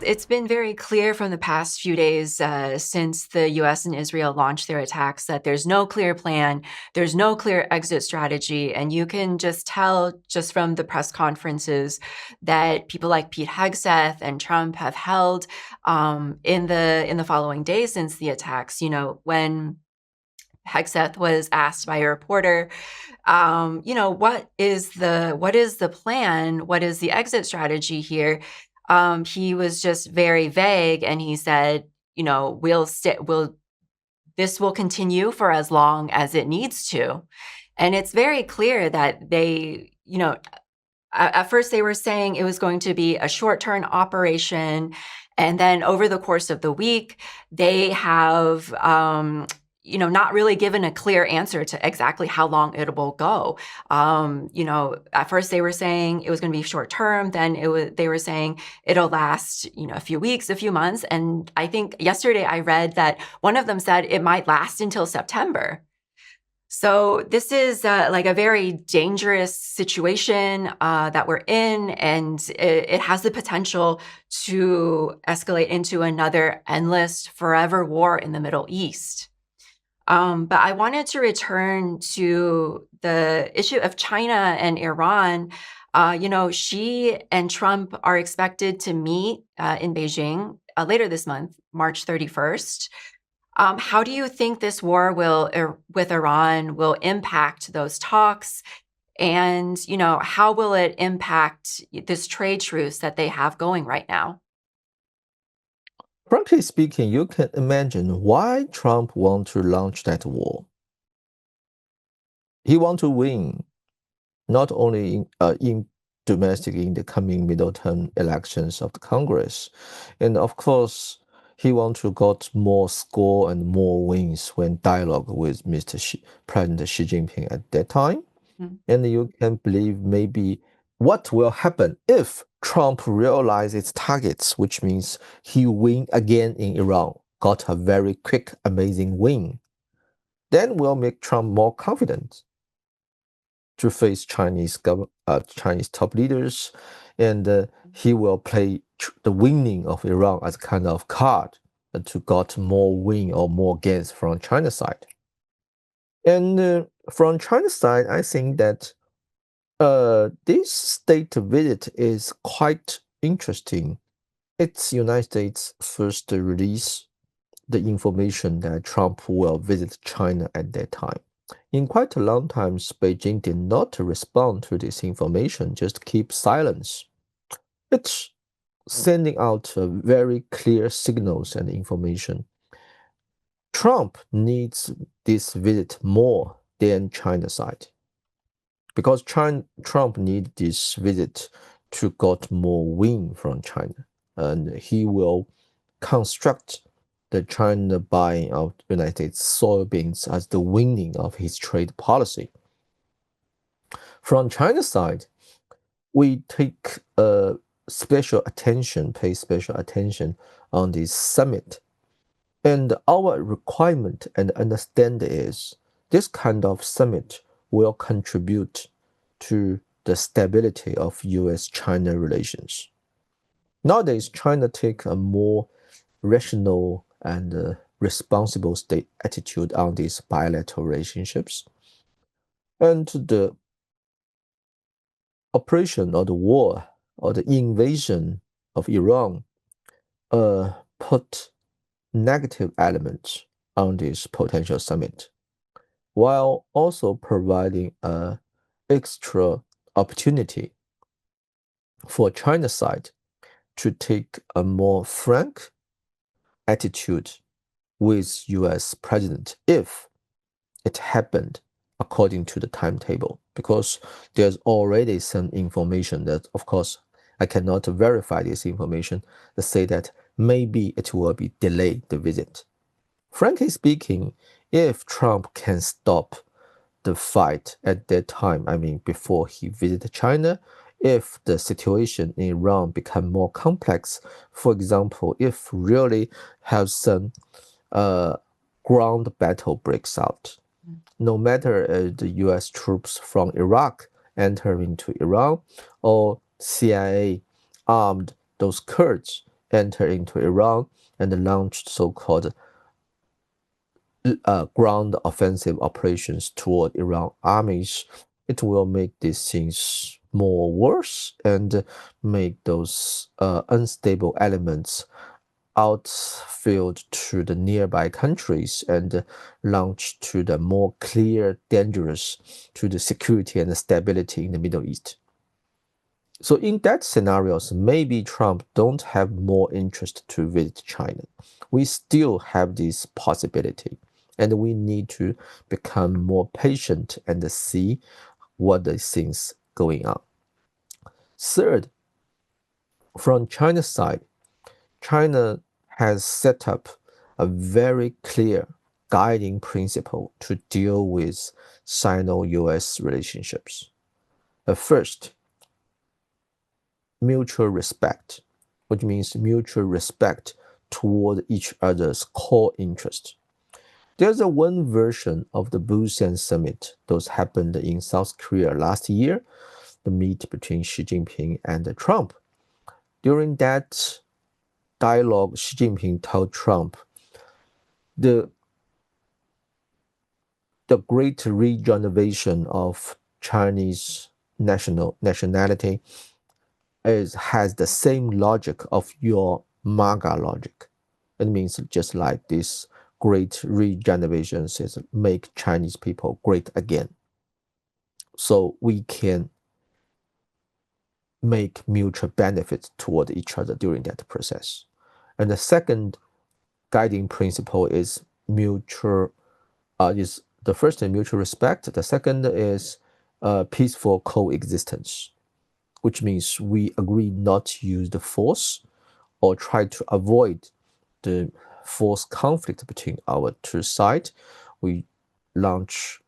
S3: It's been very clear from the past few days since the US and Israel launched their attacks that there's no clear plan, there's no clear exit strategy, and you can just tell just from the press conferences that people like Pete Hegseth and Trump have held in the following days since the attacks. You know, when Hegseth was asked by a reporter, what is the plan? What is the exit strategy here? He was just very vague, and he said, this will continue for as long as it needs to. And it's very clear that they, at first they were saying it was going to be a short-term operation. And then over the course of the week, they have, not really given a clear answer to exactly how long it will go. At first they were saying it was going to be short term. Then they were saying it'll last, a few weeks, a few months. And I think yesterday I read that one of them said it might last until September. So this is like a very dangerous situation that we're in, and it has the potential to escalate into another endless, forever war in the Middle East. But I wanted to return to the issue of China and Iran. Xi and Trump are expected to meet in Beijing later this month, March 31st. How do you think this war with Iran will impact those talks? And, how will it impact this trade truce that they have going right now?
S4: Frankly speaking, you can imagine why Trump want to launch that war. He want to win, not only in domestic in the coming middle term elections of the Congress, and of course he want to got more score and more wins when dialogue with President Xi Jinping at that time. And you can believe maybe what will happen if Trump realizes its targets, which means he win again in Iran, got a very quick, amazing win. Then will make Trump more confident to face Chinese top leaders, and he will play the winning of Iran as kind of card to got more win or more gains from China side. And from China side, I think that this state visit is quite interesting. It's United States first release the information that Trump will visit China at that time. In quite a long time, Beijing did not respond to this information, just keep silence. It's sending out very clear signals and information. Trump needs this visit more than China side because Trump needs this visit to get more win from China, and he will construct the China buying of United States soybeans as the winning of his trade policy. From China side, we take special attention, pay special attention on this summit. And our requirement and understanding is this kind of summit will contribute to the stability of US-China relations. Nowadays, China take a more rational and responsible state attitude on these bilateral relationships. And the operation or the war or the invasion of Iran put negative elements on this potential summit, while also providing an extra opportunity for China side to take a more frank attitude with US president if it happened according to the timetable, because there's already some information that, of course, I cannot verify this information to say that maybe it will be delayed the visit. Frankly speaking, if Trump can stop the fight at that time, I mean before he visited China, if the situation in Iran become more complex, for example, if really have some ground battle breaks out, no matter the US troops from Iraq enter into Iran or CIA armed those Kurds enter into Iran and launched so-called ground offensive operations toward Iran armies, it will make these things more worse and make those unstable elements outfield to the nearby countries and launch to the more clear dangerous to the security and the stability in the Middle East. So in that scenarios, maybe Trump don't have more interest to visit China. We still have this possibility, and we need to become more patient and see what the things going on. Third, from China's side, China has set up a very clear guiding principle to deal with Sino-US relationships. First, mutual respect, which means mutual respect toward each other's core interest. There's a one version of the Busan Summit. Those happened in South Korea last year, the meet between Xi Jinping and Trump. During that dialogue, Xi Jinping told Trump, the great regeneration of Chinese nationality has the same logic of your MAGA logic. It means just like this great regeneration says, make Chinese people great again. So we can make mutual benefits toward each other during that process. And the second guiding principle is mutual, is the first is mutual respect. The second is peaceful coexistence, which means we agree not to use the force or try to avoid the force conflict between our two sides. We launch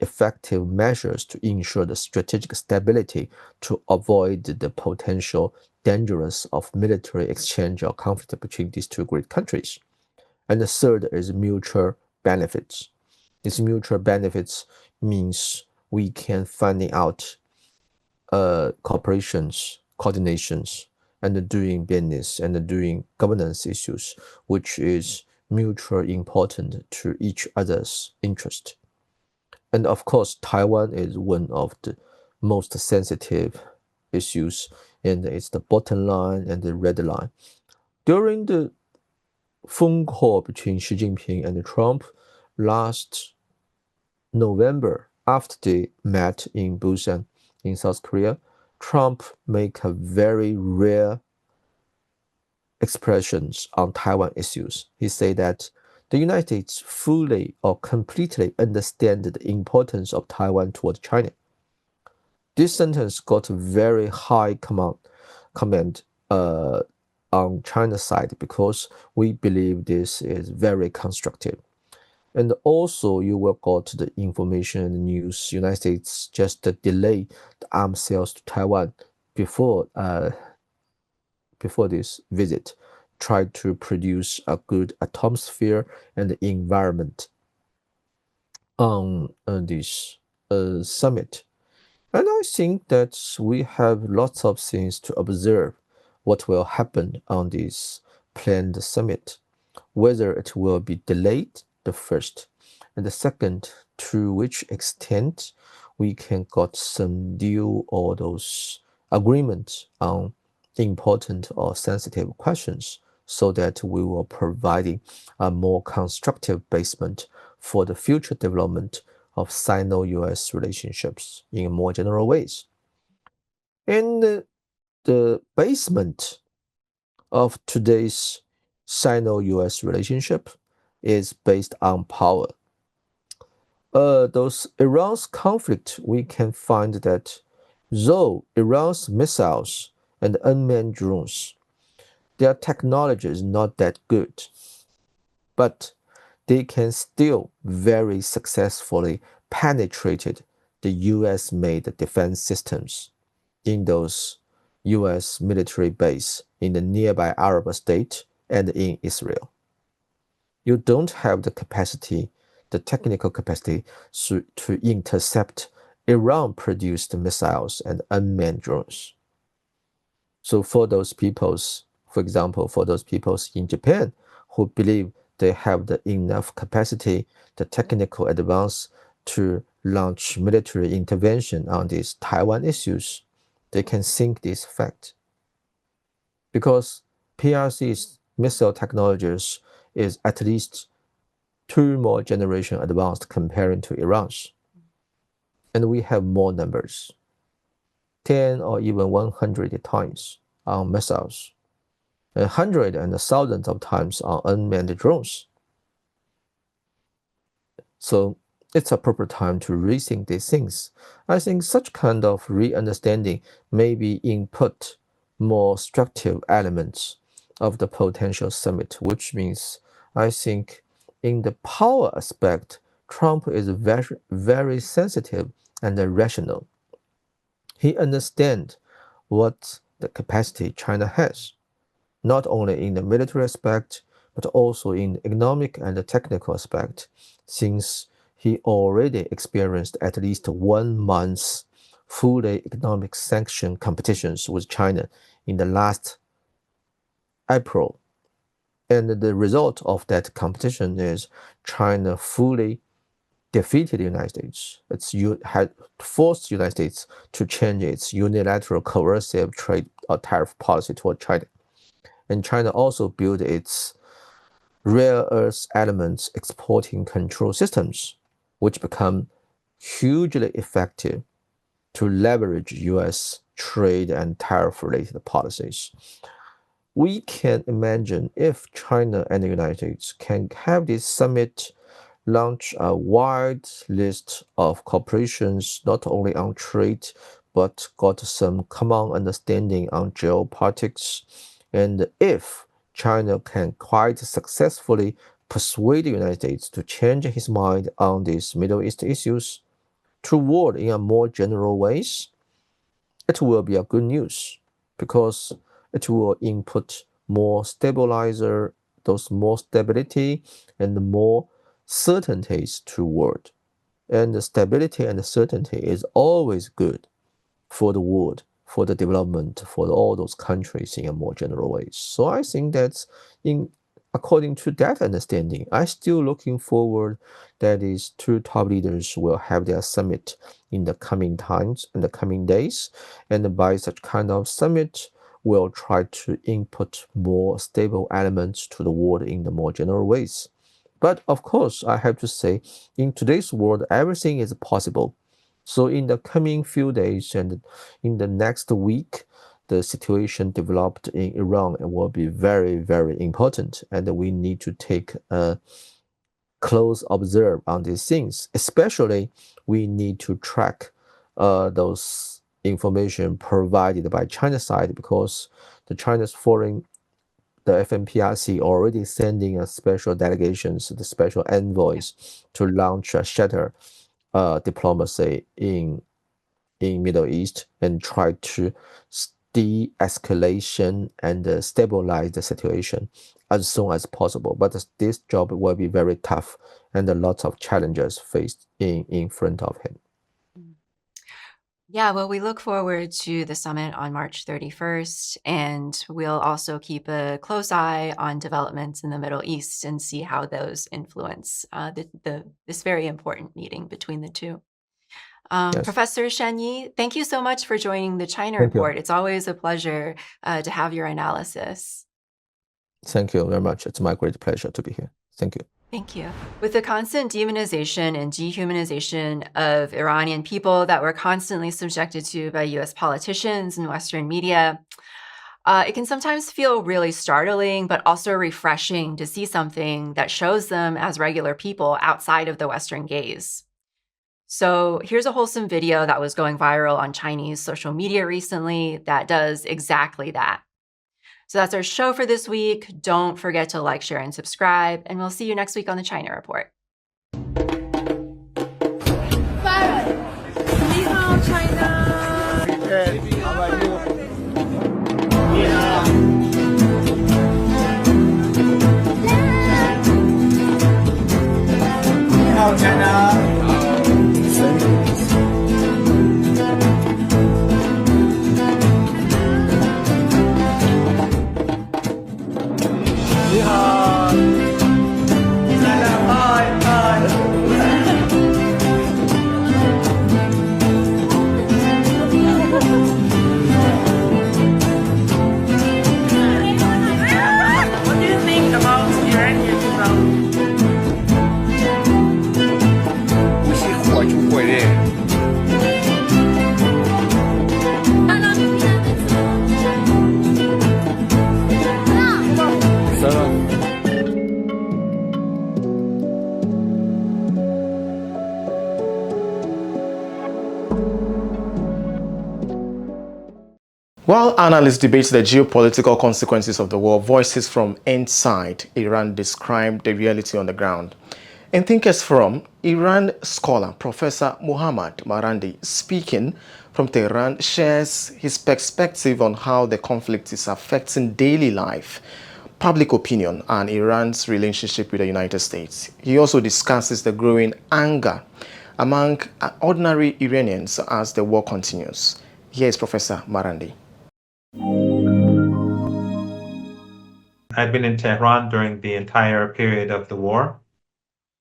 S4: effective measures to ensure the strategic stability to avoid the potential dangers of military exchange or conflict between these two great countries. And the third is mutual benefits. These mutual benefits means we can finding out cooperations, coordinations, and doing business and doing governance issues, which is mutually important to each other's interest. And of course, Taiwan is one of the most sensitive issues, and it's the bottom line and the red line. During the phone call between Xi Jinping and Trump last November, after they met in Busan in South Korea, Trump made a very rare expressions on Taiwan issues. He said that the United States fully or completely understand the importance of Taiwan toward China. This sentence got very high comment on China's side because we believe this is very constructive. And also, you will got the information and news. United States just delay the arms sales to Taiwan before before this visit, try to produce a good atmosphere and environment on this summit. And I think that we have lots of things to observe what will happen on this planned summit, whether it will be delayed, the first, and the second, to which extent we can got some deal or those agreements on important or sensitive questions so that we will providing a more constructive basement for the future development of Sino-US relationships in more general ways. And the basement of today's Sino-US relationship is based on power. Those Iran's conflict, we can find that though Iran's missiles and unmanned drones, their technology is not that good, but they can still very successfully penetrate the US-made defense systems in those US military base in the nearby Arab state and in Israel. You don't have the capacity, the technical capacity to intercept Iran-produced missiles and unmanned drones. So for those peoples, for example, for those peoples in Japan who believe they have the enough capacity, the technical advance to launch military intervention on these Taiwan issues, they can think this fact. Because PRC's missile technologies is at least 2 more generation advanced comparing to Iran's. And we have more numbers, 10 or even 100 times on missiles, 100 and thousands of times on unmanned drones. So it's a proper time to rethink these things. I think such kind of re-understanding maybe input more structural elements of the potential summit, which means I think in the power aspect, Trump is very, very sensitive and rational. He understands what the capacity China has, not only in the military aspect, but also in the economic and the technical aspect, since he already experienced at least 1 month's fully economic sanction competitions with China in the last April. And the result of that competition is China fully defeated the United States. Had forced the United States to change its unilateral coercive trade or tariff policy toward China. And China also built its rare earth elements exporting control systems, which become hugely effective to leverage US trade and tariff-related policies. We can imagine if China and the United States can have this summit launch a wide list of cooperations, not only on trade, but got some common understanding on geopolitics. And if China can quite successfully persuade the United States to change his mind on these Middle East issues toward in a more general ways, it will be a good news because it will input more stabilizer, those more stability and more certainties toward. And the stability and the certainty is always good for the world, for the development for all those countries in a more general way. So I think that according to that understanding, I still looking forward that is two top leaders will have their summit in the coming times, in the coming days, and by such kind of summit, will try to input more stable elements to the world in the more general ways. But of course, I have to say, in today's world, everything is possible. So in the coming few days and in the next week, the situation developed in Iran will be very, very important, and we need to take a close observe on these things. Especially, we need to track those information provided by China side, because the China's foreign the FMPRC already sending a special delegations, the special envoys, to launch a shatter diplomacy in Middle East and try to de-escalation and stabilize the situation as soon as possible. But this job will be very tough and a lot of challenges faced in front of him.
S3: Yeah, well, we look forward to the summit on March 31st, and we'll also keep a close eye on developments in the Middle East and see how those influence this very important meeting between the two.
S4: Yes.
S3: Professor Shen Yi, thank you so much for joining the China
S4: Thank you.
S3: Report. It's always a pleasure to have your analysis.
S4: Thank you very much. It's my great pleasure to be here. Thank you.
S3: Thank you. With the constant demonization and dehumanization of Iranian people that we're constantly subjected to by US politicians and Western media, it can sometimes feel really startling, but also refreshing to see something that shows them as regular people outside of the Western gaze. So here's a wholesome video that was going viral on Chinese social media recently that does exactly that. So that's our show for this week. Don't forget to like, share, and subscribe, and we'll see you next week on the China Report.
S5: 你好，China。你好，China。你好，China，嗨嗨。What do you think about Iranian people? 不是火就会的。
S1: While analysts debate the geopolitical consequences of the war, voices from inside Iran describe the reality on the ground. In Thinkers Forum, Iran scholar Professor Muhammad Marandi, speaking from Tehran, shares his perspective on how the conflict is affecting daily life, public opinion, and Iran's relationship with the United States. He also discusses the growing anger among ordinary Iranians as the war continues. Here is Professor Marandi.
S6: I'd been in Tehran during the entire period of the war,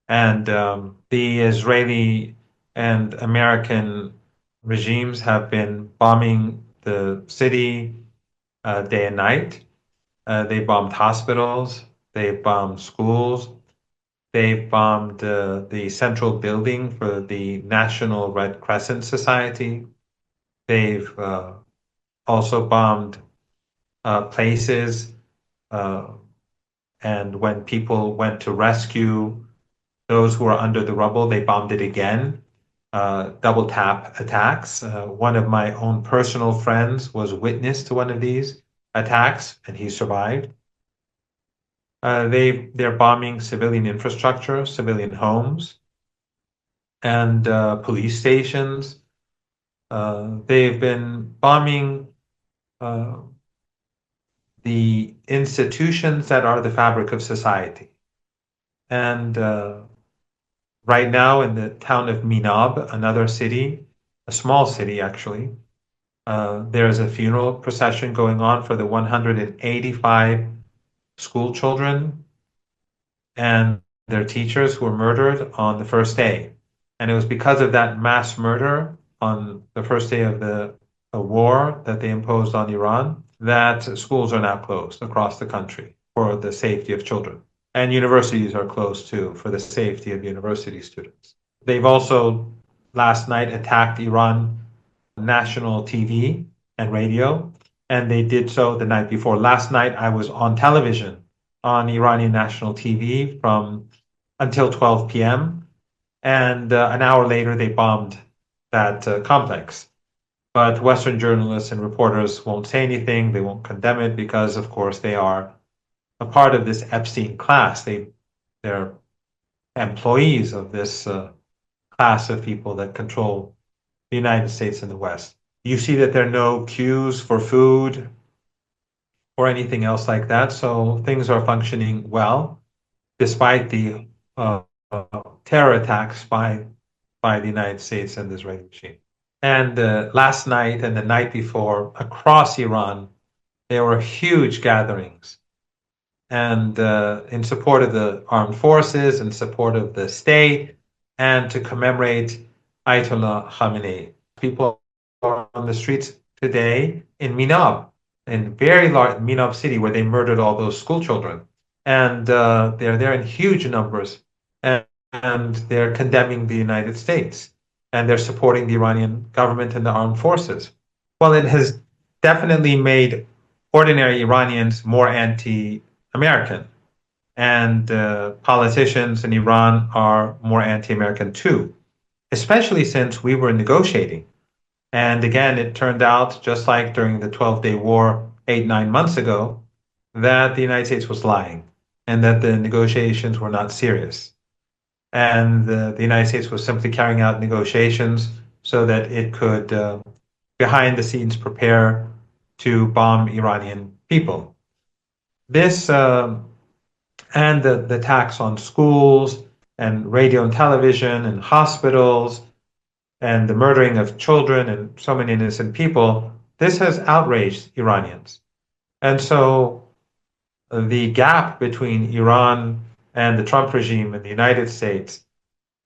S6: and the Israeli and American regimes have been bombing the city day and night. They bombed hospitals, they bombed schools, they bombed the central building for the National Red Crescent Society. They've also bombed places. And when people went to rescue those who were under the rubble, they bombed it again. Double tap attacks. One of my own personal friends was witness to one of these attacks, and he survived. They're bombing civilian infrastructure, civilian homes, and police stations. They've been bombing the institutions that are the fabric of society. And right now in the town of Minab, another city, a small city actually, There's a funeral procession going on for the 185 school children and their teachers who were murdered on the first day. And it was because of that mass murder on the first day of the war that they imposed on Iran that schools are now closed across the country for the safety of children. And universities are closed too for the safety of university students. They've also last night attacked Iran national TV and radio, and they did so the night before. Last night, I was on television on Iranian national TV from until 12 p.m., and an hour later, they bombed that complex. But Western journalists and reporters won't say anything. They won't condemn it because, of course, they are a part of this Epstein class. They're employees of this class of people that control the United States and the West. You see that there are no queues for food or anything else like that. So things are functioning well, despite the terror attacks by the United States and the Israeli regime. And last night and the night before, across Iran, there were huge gatherings and in support of the armed forces, in support of the state, and to commemorate Ayatollah Khamenei. People are on the streets today in Minab, in very large Minab city, where they murdered all those school children, and they're there in huge numbers, and they're condemning the United States, and they're supporting the Iranian government and the armed forces. Well, it has definitely made ordinary Iranians more anti-American, and politicians in Iran are more anti-American too, especially since we were negotiating. And again, it turned out, just like during the 12-day war 8-9 months ago, that the United States was lying and that the negotiations were not serious. And the United States was simply carrying out negotiations so that it could, behind the scenes, prepare to bomb Iranian people. This and the tax on schools and radio and television and hospitals and the murdering of children and so many innocent people, this has outraged Iranians. And so the gap between Iran and the Trump regime in the United States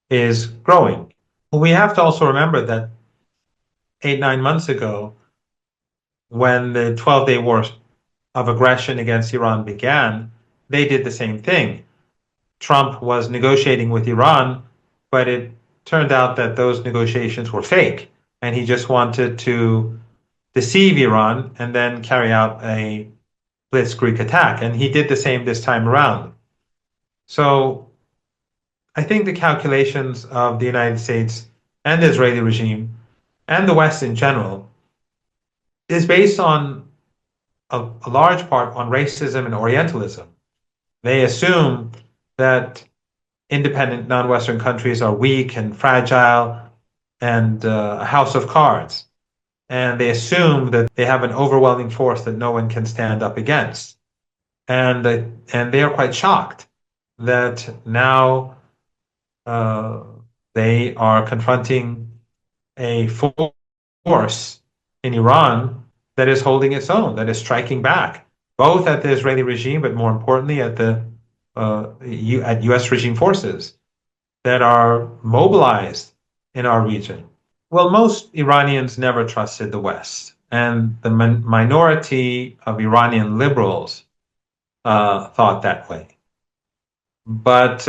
S6: is growing. We have to also remember that 8-9 months ago, when the 12-day war of aggression against Iran began, they did the same thing. Trump was negotiating with Iran, but it turned out that those negotiations were fake, and he just wanted to deceive Iran and then carry out a blitzkrieg attack. And he did the same this time around. So I think the calculations of the United States and the Israeli regime and the West in general is based on a large part on racism and Orientalism. They assume that independent non-Western countries are weak and fragile and a house of cards. And they assume that they have an overwhelming force that no one can stand up against. And they are quite shocked that now they are confronting a force in Iran that is holding its own, that is striking back, both at the Israeli regime, but more importantly at at U.S. regime forces that are mobilized in our region. Well, most Iranians never trusted the West, and the minority of Iranian liberals thought that way. But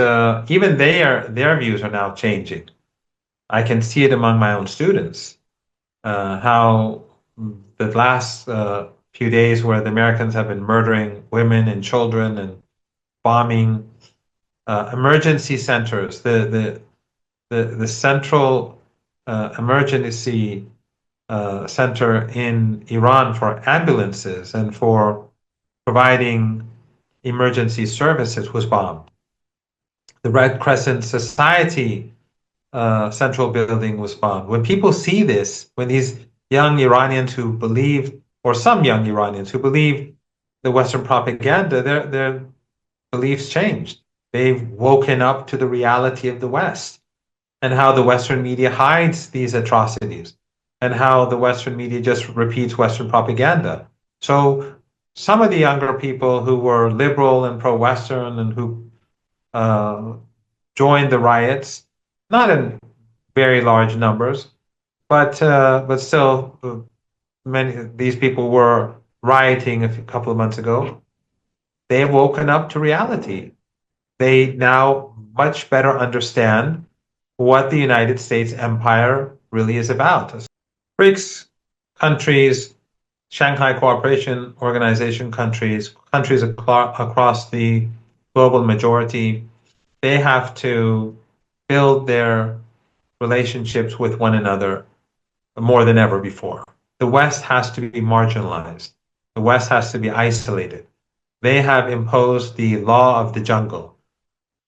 S6: even their views are now changing. I can see it among my own students, how the last few days where the Americans have been murdering women and children and bombing emergency centers, the central emergency center in Iran for ambulances and for providing emergency services was bombed. The Red Crescent Society central building was bombed. When people see this, when these young Iranians who believe, or some young Iranians who believe the Western propaganda, their beliefs changed. They've woken up to the reality of the West and how the Western media hides these atrocities. and how the Western media just repeats Western propaganda. So some of the younger people who were liberal and pro-Western and who uh, joined the riots, not in very large numbers, but still, many these people were rioting a couple of months ago. They have woken up to reality. They now much better understand what the United States empire really is about. BRICS countries, Shanghai Cooperation Organization countries, countries across the global majority, they have to build their relationships with one another more than ever before. The West has to be marginalized. The West has to be isolated. They have imposed the law of the jungle.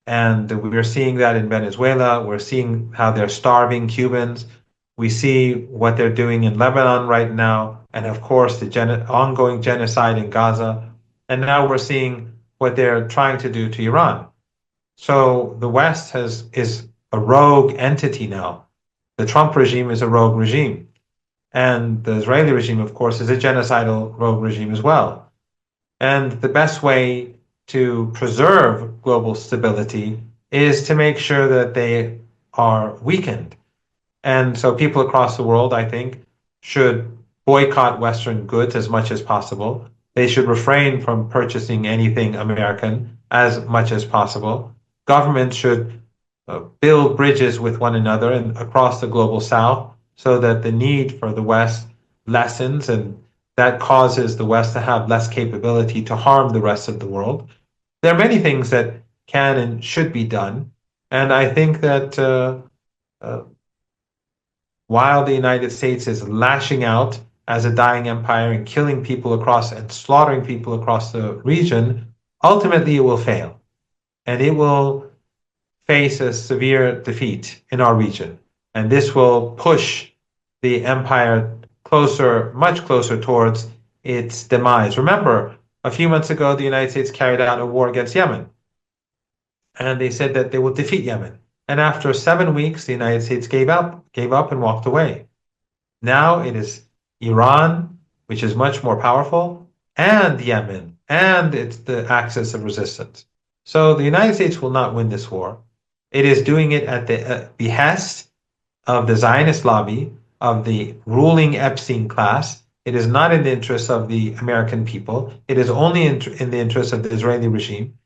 S6: And we're seeing that in Venezuela. We're seeing how they're starving Cubans. We see what they're doing in Lebanon right now. And of course, the ongoing genocide in Gaza. And now we're seeing what they're trying to do to Iran. So the West is a rogue entity now. The Trump regime is a rogue regime. And the Israeli regime, of course, is a genocidal rogue regime as well. And the best way to preserve global stability is to make sure that they are weakened. And so people across the world, I think, should boycott Western goods as much as possible. They should refrain from purchasing anything American as much as possible. Governments should build bridges with one another and across the global south so that the need for the West lessens, and that causes the West to have less capability to harm the rest of the world. There are many things that can and should be done. And I think that while the United States is lashing out as a dying empire and killing people across and slaughtering people across the region, ultimately it will fail. And it will face a severe defeat in our region. And this will push the empire closer, much closer towards its demise. Remember, a few months ago, the United States carried out a war against Yemen. And they said that they would defeat Yemen. And after 7 weeks, the United States gave up and walked away. Now it is Iran, which is much more powerful, and Yemen, and it's the axis of resistance. So the United States will not win this war. It is doing it at the behest of the Zionist lobby, of the ruling Epstein class. It is not in the interest of the American people. It is only in the interest of the Israeli regime,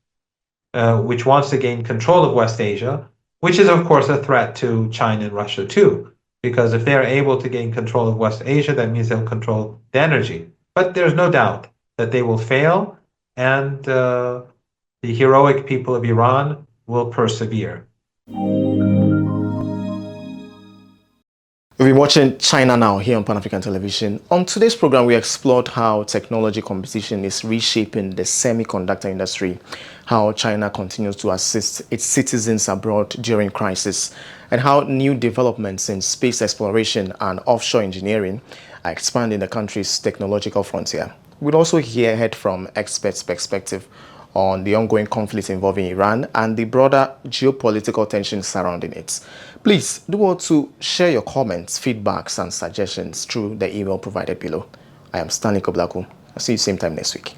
S6: which wants to gain control of West Asia, which is, of course, a threat to China and Russia, too. Because if they're able to gain control of West Asia, that means they'll control the energy. But there's no doubt that they will fail, and the heroic people of Iran will persevere.
S1: We've been watching China Now here on Pan-African Television. On today's program, we explored how technology competition is reshaping the semiconductor industry, how China continues to assist its citizens abroad during crisis, and how new developments in space exploration and offshore engineering are expanding the country's technological frontier. We'll also hear from experts' perspective on the ongoing conflict involving Iran and the broader geopolitical tensions surrounding it. Please do want to share your comments, feedbacks, and suggestions through the email provided below. I am Stanley Koblaku. I'll see you same time next week.